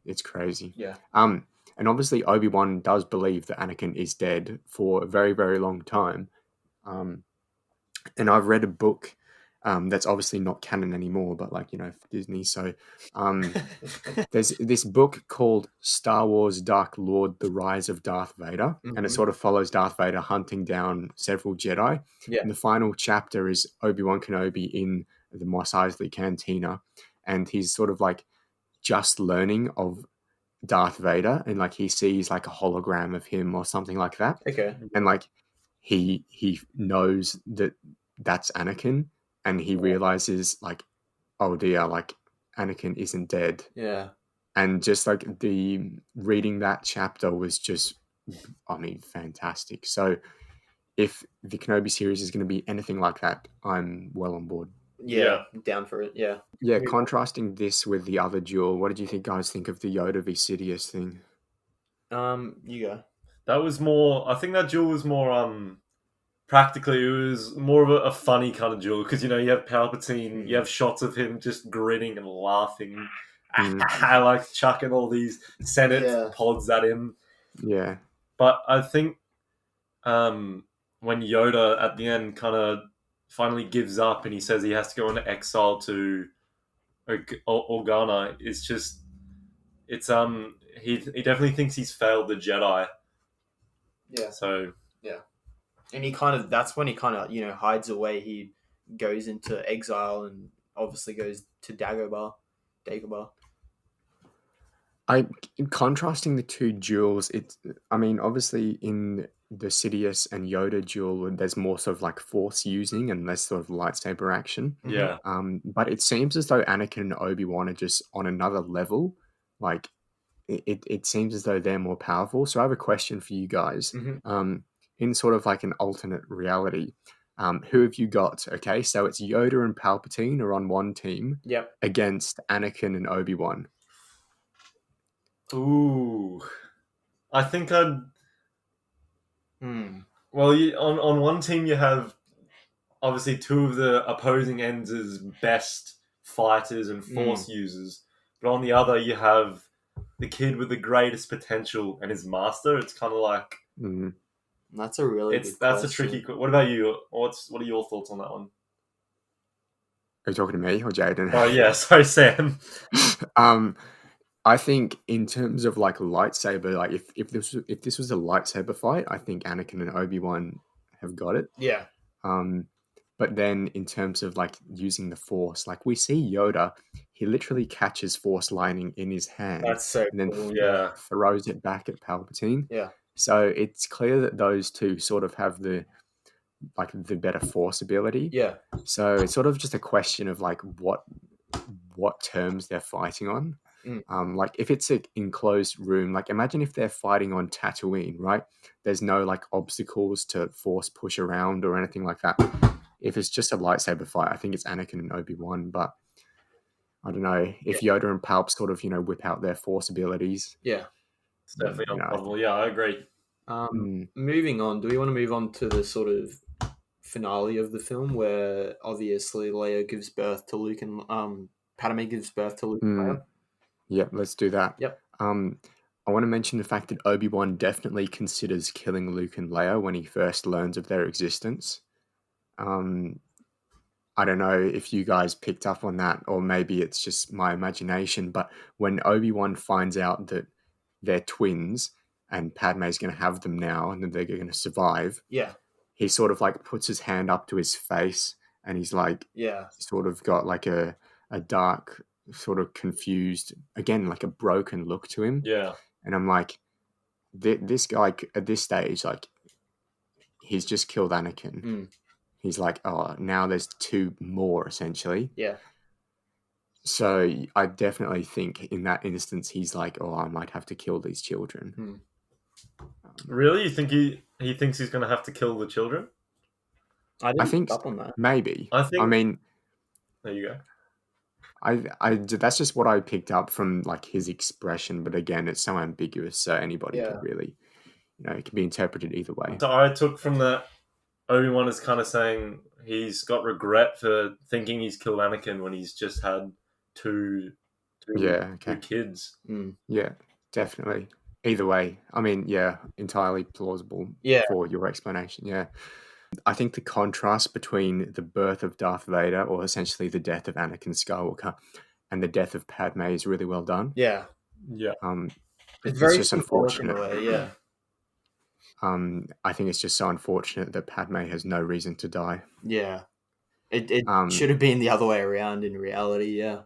It's crazy. Yeah. And obviously Obi-Wan does believe that Anakin is dead for a very, very long time. And I've read a book that's obviously not canon anymore, but like, Disney. So there's this book called Star Wars Dark Lord, The Rise of Darth Vader. And it sort of follows Darth Vader hunting down several Jedi. Yeah. And the final chapter is Obi-Wan Kenobi in the Mos Eisley Cantina. And he's sort of like just learning of Darth Vader, and like he sees like a hologram of him or something like that. Okay. And like he knows that that's Anakin, and he realizes like, oh dear, like Anakin isn't dead. Yeah. And just like the reading that chapter was just, I mean, fantastic. So if the Kenobi series is going to be anything like that, I'm well on board. Yeah, down for it. Yeah. Yeah, contrasting this with the other duel, what did you guys think of the Yoda v Sidious thing? You go. That was more. I think that duel was more. Practically, it was more of a funny kind of duel because you have Palpatine, you have shots of him just grinning and laughing, like chucking all these Senate pods at him. Yeah, but I think when Yoda at the end kind of finally gives up and he says he has to go into exile to Organa, he definitely thinks he's failed the Jedi. Yeah. So yeah, and that's when he hides away. He goes into exile and obviously goes to Dagobah. Contrasting the two duels, obviously in the Sidious and Yoda duel, there's more sort of like force using and less sort of lightsaber action. Yeah. But it seems as though Anakin and Obi-Wan are just on another level. Like, it seems as though they're more powerful. So I have a question for you guys. In sort of like an alternate reality, who have you got? Okay, so it's Yoda and Palpatine are on one team. Yep. Against Anakin and Obi-Wan. Ooh, I think I'd. Well, on one team you have obviously two of the opposing ends as best fighters and force users, but on the other you have the kid with the greatest potential and his master. It's kind of like that's a really that's a tricky. What about you? What are your thoughts on that one? Are you talking to me or Jaden? Oh yeah, sorry, Sam. I think in terms of like lightsaber, like if this was a lightsaber fight, I think Anakin and Obi-Wan have got it. Yeah. But then in terms of like using the Force, like we see Yoda, he literally catches Force lightning in his hand. That's so and then cool. Throws it back at Palpatine. Yeah. So it's clear that those two sort of have the better Force ability. Yeah. So it's sort of just a question of like what terms they're fighting on. Like if it's an enclosed room, like imagine if they're fighting on Tatooine, right? There's no like obstacles to force push around or anything like that. If it's just a lightsaber fight, I think it's Anakin and Obi-Wan, but I don't know if Yoda and Palp sort of, whip out their force abilities. Yeah. It's definitely unpredictable. Yeah, I agree. Moving on, do we want to move on to the sort of finale of the film where obviously Leia gives birth to Luke and Padme gives birth to Luke and Leia? Yep, let's do that. Yep. I want to mention the fact that Obi-Wan definitely considers killing Luke and Leia when he first learns of their existence. I don't know if you guys picked up on that, or maybe it's just my imagination, but when Obi-Wan finds out that they're twins and Padme's going to have them now and that they're going to survive, he sort of like puts his hand up to his face and he's like, sort of got like a dark, sort of confused, again, like a broken look to him. Yeah. And I'm like, this guy at this stage, like, he's just killed Anakin. he's like, oh, now there's 2 more, essentially. Yeah. So I definitely think in that instance, he's like, oh, I might have to kill these children. Really? You think he thinks he's going to have to kill the children? I think up on that. Maybe. I mean, there you go. That's just what I picked up from like his expression, but again, it's so ambiguous, so anybody could really, it can be interpreted either way. So I took from that Obi-Wan is kind of saying he's got regret for thinking he's killed Anakin when he's just had two kids. Yeah, definitely. Either way, I mean, entirely plausible for your explanation. Yeah. I think the contrast between the birth of Darth Vader, or essentially the death of Anakin Skywalker, and the death of Padme is really well done. Yeah. Yeah. It's very just unfortunate. Yeah. I think it's just so unfortunate that Padme has no reason to die. Yeah. It should have been the other way around in reality, yeah.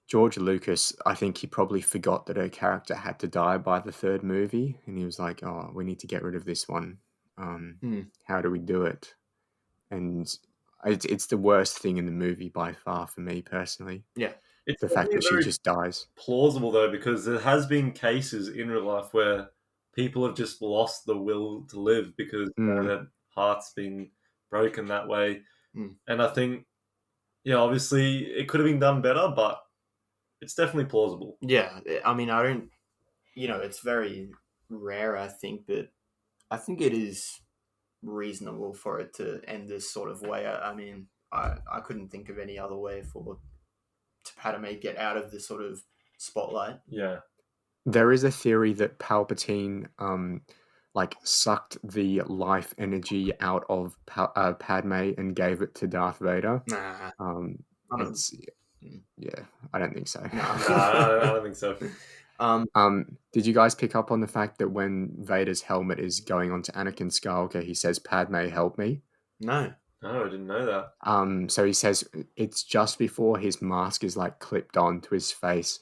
George Lucas, I think he probably forgot that her character had to die by the 3rd movie, and he was like, oh, we need to get rid of this one. How do we do it? And it's the worst thing in the movie by far for me personally. Yeah. It's the fact that she just dies. Plausible though, because there has been cases in real life where people have just lost the will to live because their heart's been broken that way. And I think, obviously it could have been done better, but it's definitely plausible. Yeah. I mean, I don't, it's very rare, I think, but I think it is reasonable for it to end this sort of way. I mean, I couldn't think of any other way to Padme get out of this sort of spotlight. Yeah. There is a theory that Palpatine sucked the life energy out of Padme and gave it to Darth Vader. Nah. I don't think so. No, I don't think so. Did you guys pick up on the fact that when Vader's helmet is going onto Anakin Skywalker, he says, "Padme, help me"? No, I didn't know that. So he says it's just before his mask is clipped onto his face.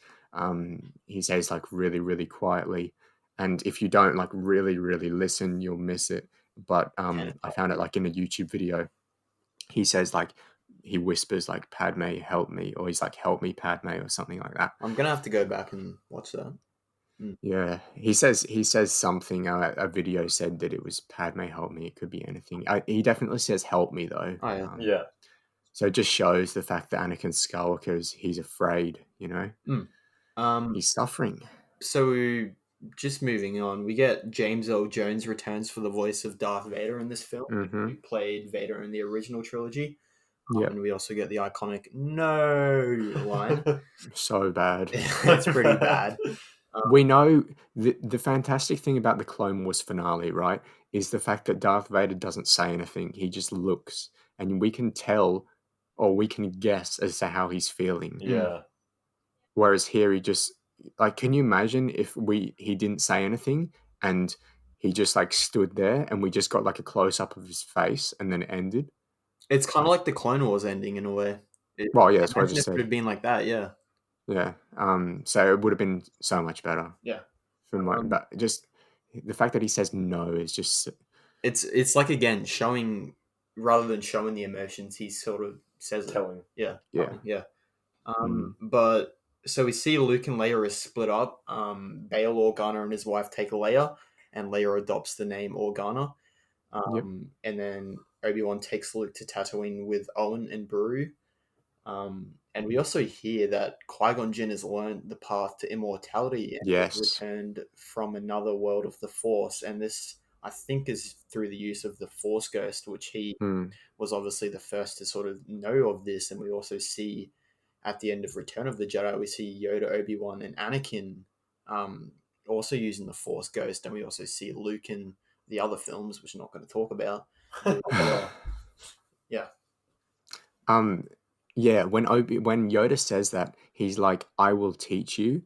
He says really, really quietly, and if you don't really, really listen, you'll miss it. But I found it in a YouTube video. He says he whispers "Padme, help me," or he's "Help me, Padme," or something like that. I'm gonna have to go back and watch that. Yeah, he says something. A video said that it was "Padme, help me." It could be anything. He definitely says "help me" though. Oh yeah. Yeah. So it just shows the fact that Anakin Skywalker he's afraid. He's suffering. So just moving on, we get James Earl Jones returns for the voice of Darth Vader in this film. He played Vader in the original trilogy. And we also get the iconic "no" line. So bad. It's pretty bad. We know the fantastic thing about the Clone Wars finale, right, is the fact that Darth Vader doesn't say anything. He just looks, and we can tell, or we can guess as to how he's feeling. Yeah. Whereas here, he just can you imagine if he didn't say anything and he just stood there and we just got a close up of his face and then it ended? It's kind of like the Clone Wars ending in a way. That's what I just said. It would have been like that, yeah. Yeah. So it would have been so much better. Yeah. But just the fact that he says no is just. It's again showing rather than showing the emotions, he sort of says telling. Yeah. But so we see Luke and Leia is split up. Bail Organa and his wife take Leia, and Leia adopts the name Organa. And then Obi-Wan takes Luke to Tatooine with Owen and Beru. And we also hear that Qui-Gon Jinn has learned the path to immortality and has returned from another world of the Force. And this, I think, is through the use of the Force Ghost, which he was obviously the first to sort of know of this. And we also see at the end of Return of the Jedi, we see Yoda, Obi-Wan, and Anakin also using the Force Ghost. And we also see Luke in the other films, which I'm not going to talk about. Yeah. Yeah, when Yoda says that, he's like, "I will teach you."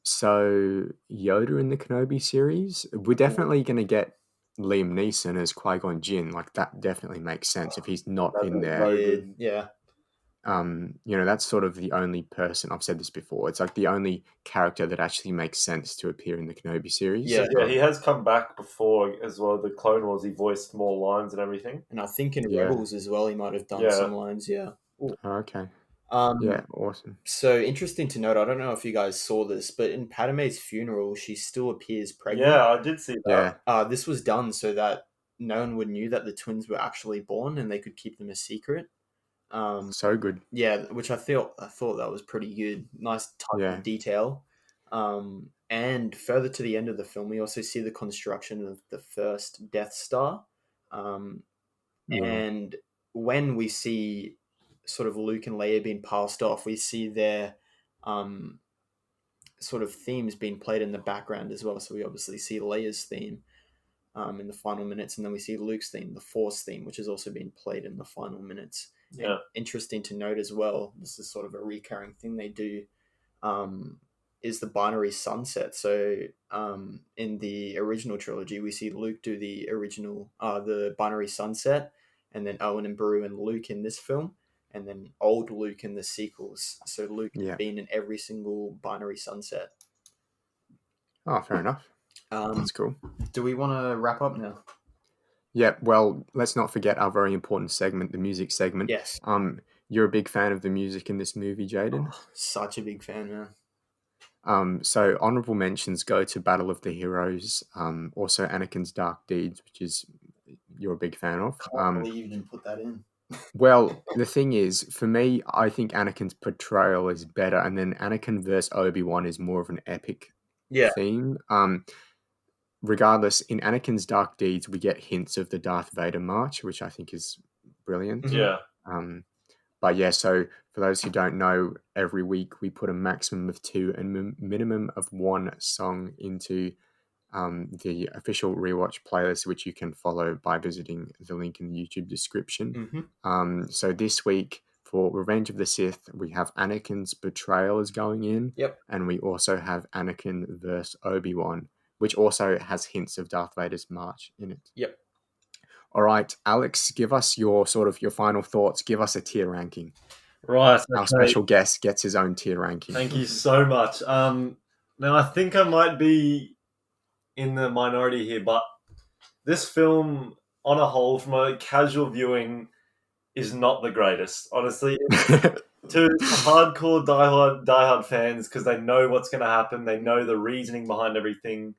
So Yoda in the Kenobi series, we're definitely going to get Liam Neeson as Qui-Gon Jinn. That definitely makes sense if he's not in there. Yeah. that's sort of the only person, I've said this before, it's like the only character that actually makes sense to appear in the Kenobi series. Yeah, he has come back before as well. The Clone Wars, he voiced more lines and everything. And I think in Rebels as well, he might have done some lines, Oh, okay. Awesome. So interesting to note, I don't know if you guys saw this, but in Padme's funeral, she still appears pregnant. Yeah, I did see that. This was done so that no one would knew that the twins were actually born and they could keep them a secret. So good. Yeah, which I thought that was pretty good. Nice touch of detail. And further to the end of the film, we also see the construction of the first Death Star. And when we see sort of Luke and Leia being passed off, we see their sort of themes being played in the background as well. So we obviously see Leia's theme in the final minutes, and then we see Luke's theme, the Force theme, which is also being played in the final minutes. Yeah. And interesting to note as well, this is sort of a recurring thing they do, is the binary sunset. So in the original trilogy, we see Luke do the binary sunset, and then Owen and Beru and Luke in this film, and then old Luke in the sequels. So Luke has been in every single binary sunset. Oh, fair enough. That's cool. Do we want to wrap up now? Yeah, well, let's not forget our very important segment, the music segment. Yes. You're a big fan of the music in this movie, Jaden? Oh, such a big fan, man. So honorable mentions go to Battle of the Heroes, also Anakin's Dark Deeds, which is you're a big fan of. I can't believe you didn't put that in. Well, the thing is, for me, I think Anakin's portrayal is better, and then Anakin versus Obi-Wan is more of an epic theme. Regardless, in Anakin's Dark Deeds, we get hints of the Darth Vader march, which I think is brilliant. Yeah. But yeah, so for those who don't know, every week we put a maximum of 2 and minimum of 1 song into the official Rewatch playlist, which you can follow by visiting the link in the YouTube description. So this week for Revenge of the Sith, we have Anakin's betrayal is going in. Yep. And we also have Anakin versus Obi-Wan, which also has hints of Darth Vader's march in it. Yep. All right, Alex, give us your final thoughts. Give us a tier ranking. Right. Okay. Our special guest gets his own tier ranking. Thank you so much. Now, I think I might be in the minority here, but this film, on a whole, from a casual viewing, is not the greatest. Honestly, to hardcore diehard fans, because they know what's going to happen, they know the reasoning behind everything,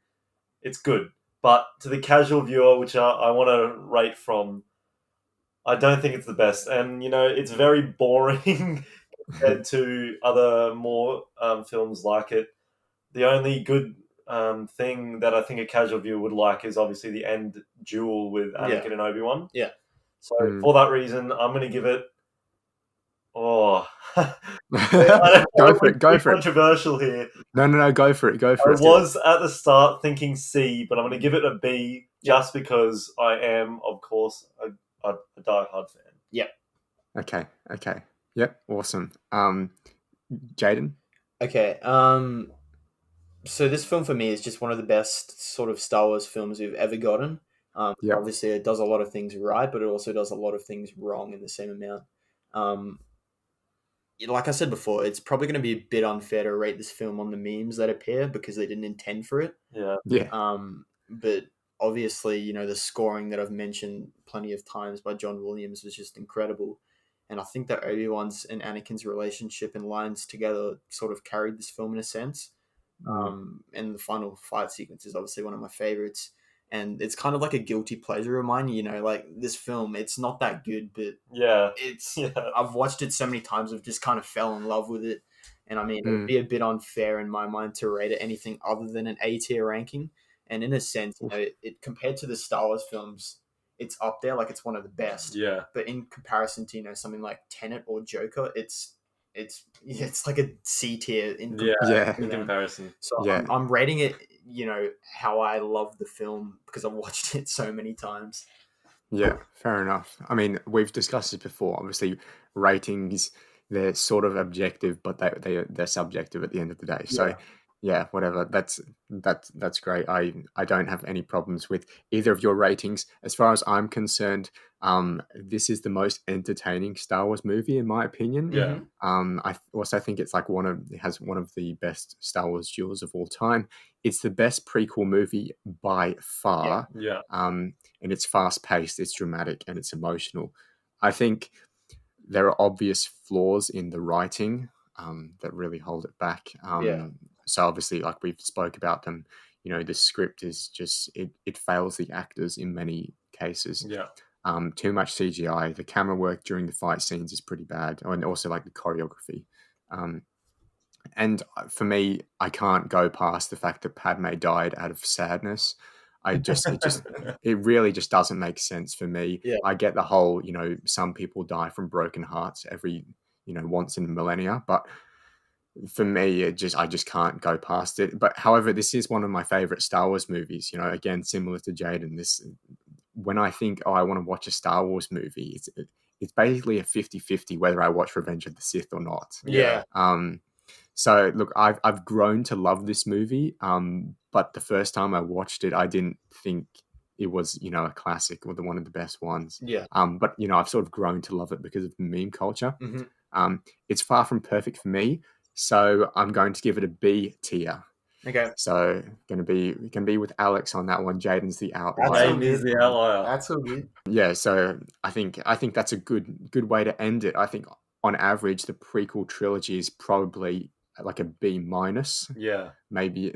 it's good. But to the casual viewer, which I want to rate from, I don't think it's the best. And, it's very boring compared to other more films like it. The only good thing that I think a casual viewer would like is obviously the end duel with Anakin and Obi-Wan. Yeah. So for that reason, I'm going to give it... Go for it. Controversial here. No, go for it. I was at the start thinking C, but I'm going to give it a B just because I am, of course, a diehard fan. Yeah. Okay. Yep. Awesome. Jaden? Okay. So this film for me is just one of the best sort of Star Wars films we've ever gotten. Obviously, it does a lot of things right, but it also does a lot of things wrong in the same amount. Like I said before, it's probably going to be a bit unfair to rate this film on the memes that appear because they didn't intend for it. Yeah. But obviously, the scoring that I've mentioned plenty of times by John Williams was just incredible. And I think that Obi-Wan's and Anakin's relationship and lines together sort of carried this film in a sense. And the final fight sequence is obviously one of my favorites. And it's kind of like a guilty pleasure of mine, like this film, it's not that good, but I've watched it so many times, I've just kind of fell in love with it. And I mean, it'd be a bit unfair in my mind to rate it anything other than an A tier ranking. And in a sense, it compared to the Star Wars films, it's up there, like it's one of the best. Yeah. But in comparison to, something like Tenet or Joker, it's like a C tier in comparison. So I'm rating it, how I love the film because I've watched it so many times. Yeah, fair enough. I mean, we've discussed it before. Obviously, ratings, they're sort of objective, but they're subjective at the end of the day. So, yeah, whatever. That's great. I don't have any problems with either of your ratings. As far as I'm concerned, this is the most entertaining Star Wars movie in my opinion. Yeah. I also think it's like it has one of the best Star Wars duels of all time. It's the best prequel movie by far. Yeah. And it's fast paced, it's dramatic, and it's emotional. I think there are obvious flaws in the writing that really hold it back. So obviously, like we've spoke about them, the script is just it fails the actors in many cases. Yeah. Too much CGI. The camera work during the fight scenes is pretty bad, and also like the choreography. And for me, I can't go past the fact that Padme died out of sadness. It really just doesn't make sense for me. Yeah. I get the whole, some people die from broken hearts every, once in a millennia, but for me, I just can't go past it. But however, this is one of my favorite Star Wars movies. Again, similar to Jaden. When I think, I want to watch a Star Wars movie, it's basically a 50-50 whether I watch Revenge of the Sith or not. Yeah. So look, I've grown to love this movie. But the first time I watched it, I didn't think it was, a classic or one of the best ones. Yeah. But I've sort of grown to love it because of the meme culture. Mm-hmm. It's far from perfect for me. So I'm going to give it a B tier. Okay. So going to be with Alex on that one. Jaden's the outlier. Jaden is the outlier. That's so good. Yeah. So I think that's a good way to end it. I think on average, the prequel trilogy is probably like a B minus. Yeah. Maybe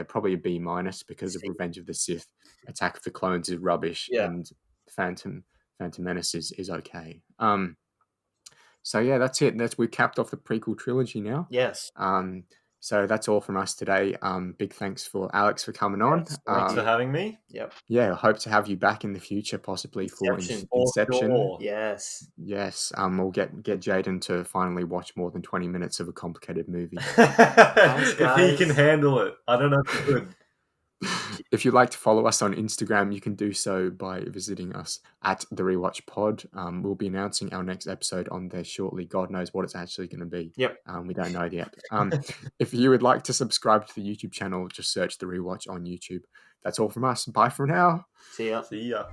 probably a B minus because of Revenge of the Sith. Attack of the Clones is rubbish. Yeah. And Phantom Menace is okay. So yeah, that's it. We capped off the prequel trilogy now. Yes. So that's all from us today. Big thanks for Alex for coming on. Yes, thanks for having me. Yep. Yeah, hope to have you back in the future, possibly for Inception. Sure. Yes. Yes. We'll get Jaden to finally watch more than 20 minutes of a complicated movie. If he can handle it, I don't know if he could. If you'd like to follow us on Instagram, you can do so by visiting us at the Rewatch Pod. We'll be announcing our next episode on there shortly. God knows what it's actually going to be. Yep. We don't know yet. If you would like to subscribe to the YouTube channel, just search the Rewatch on YouTube. That's all from us. Bye for now. See ya. See ya.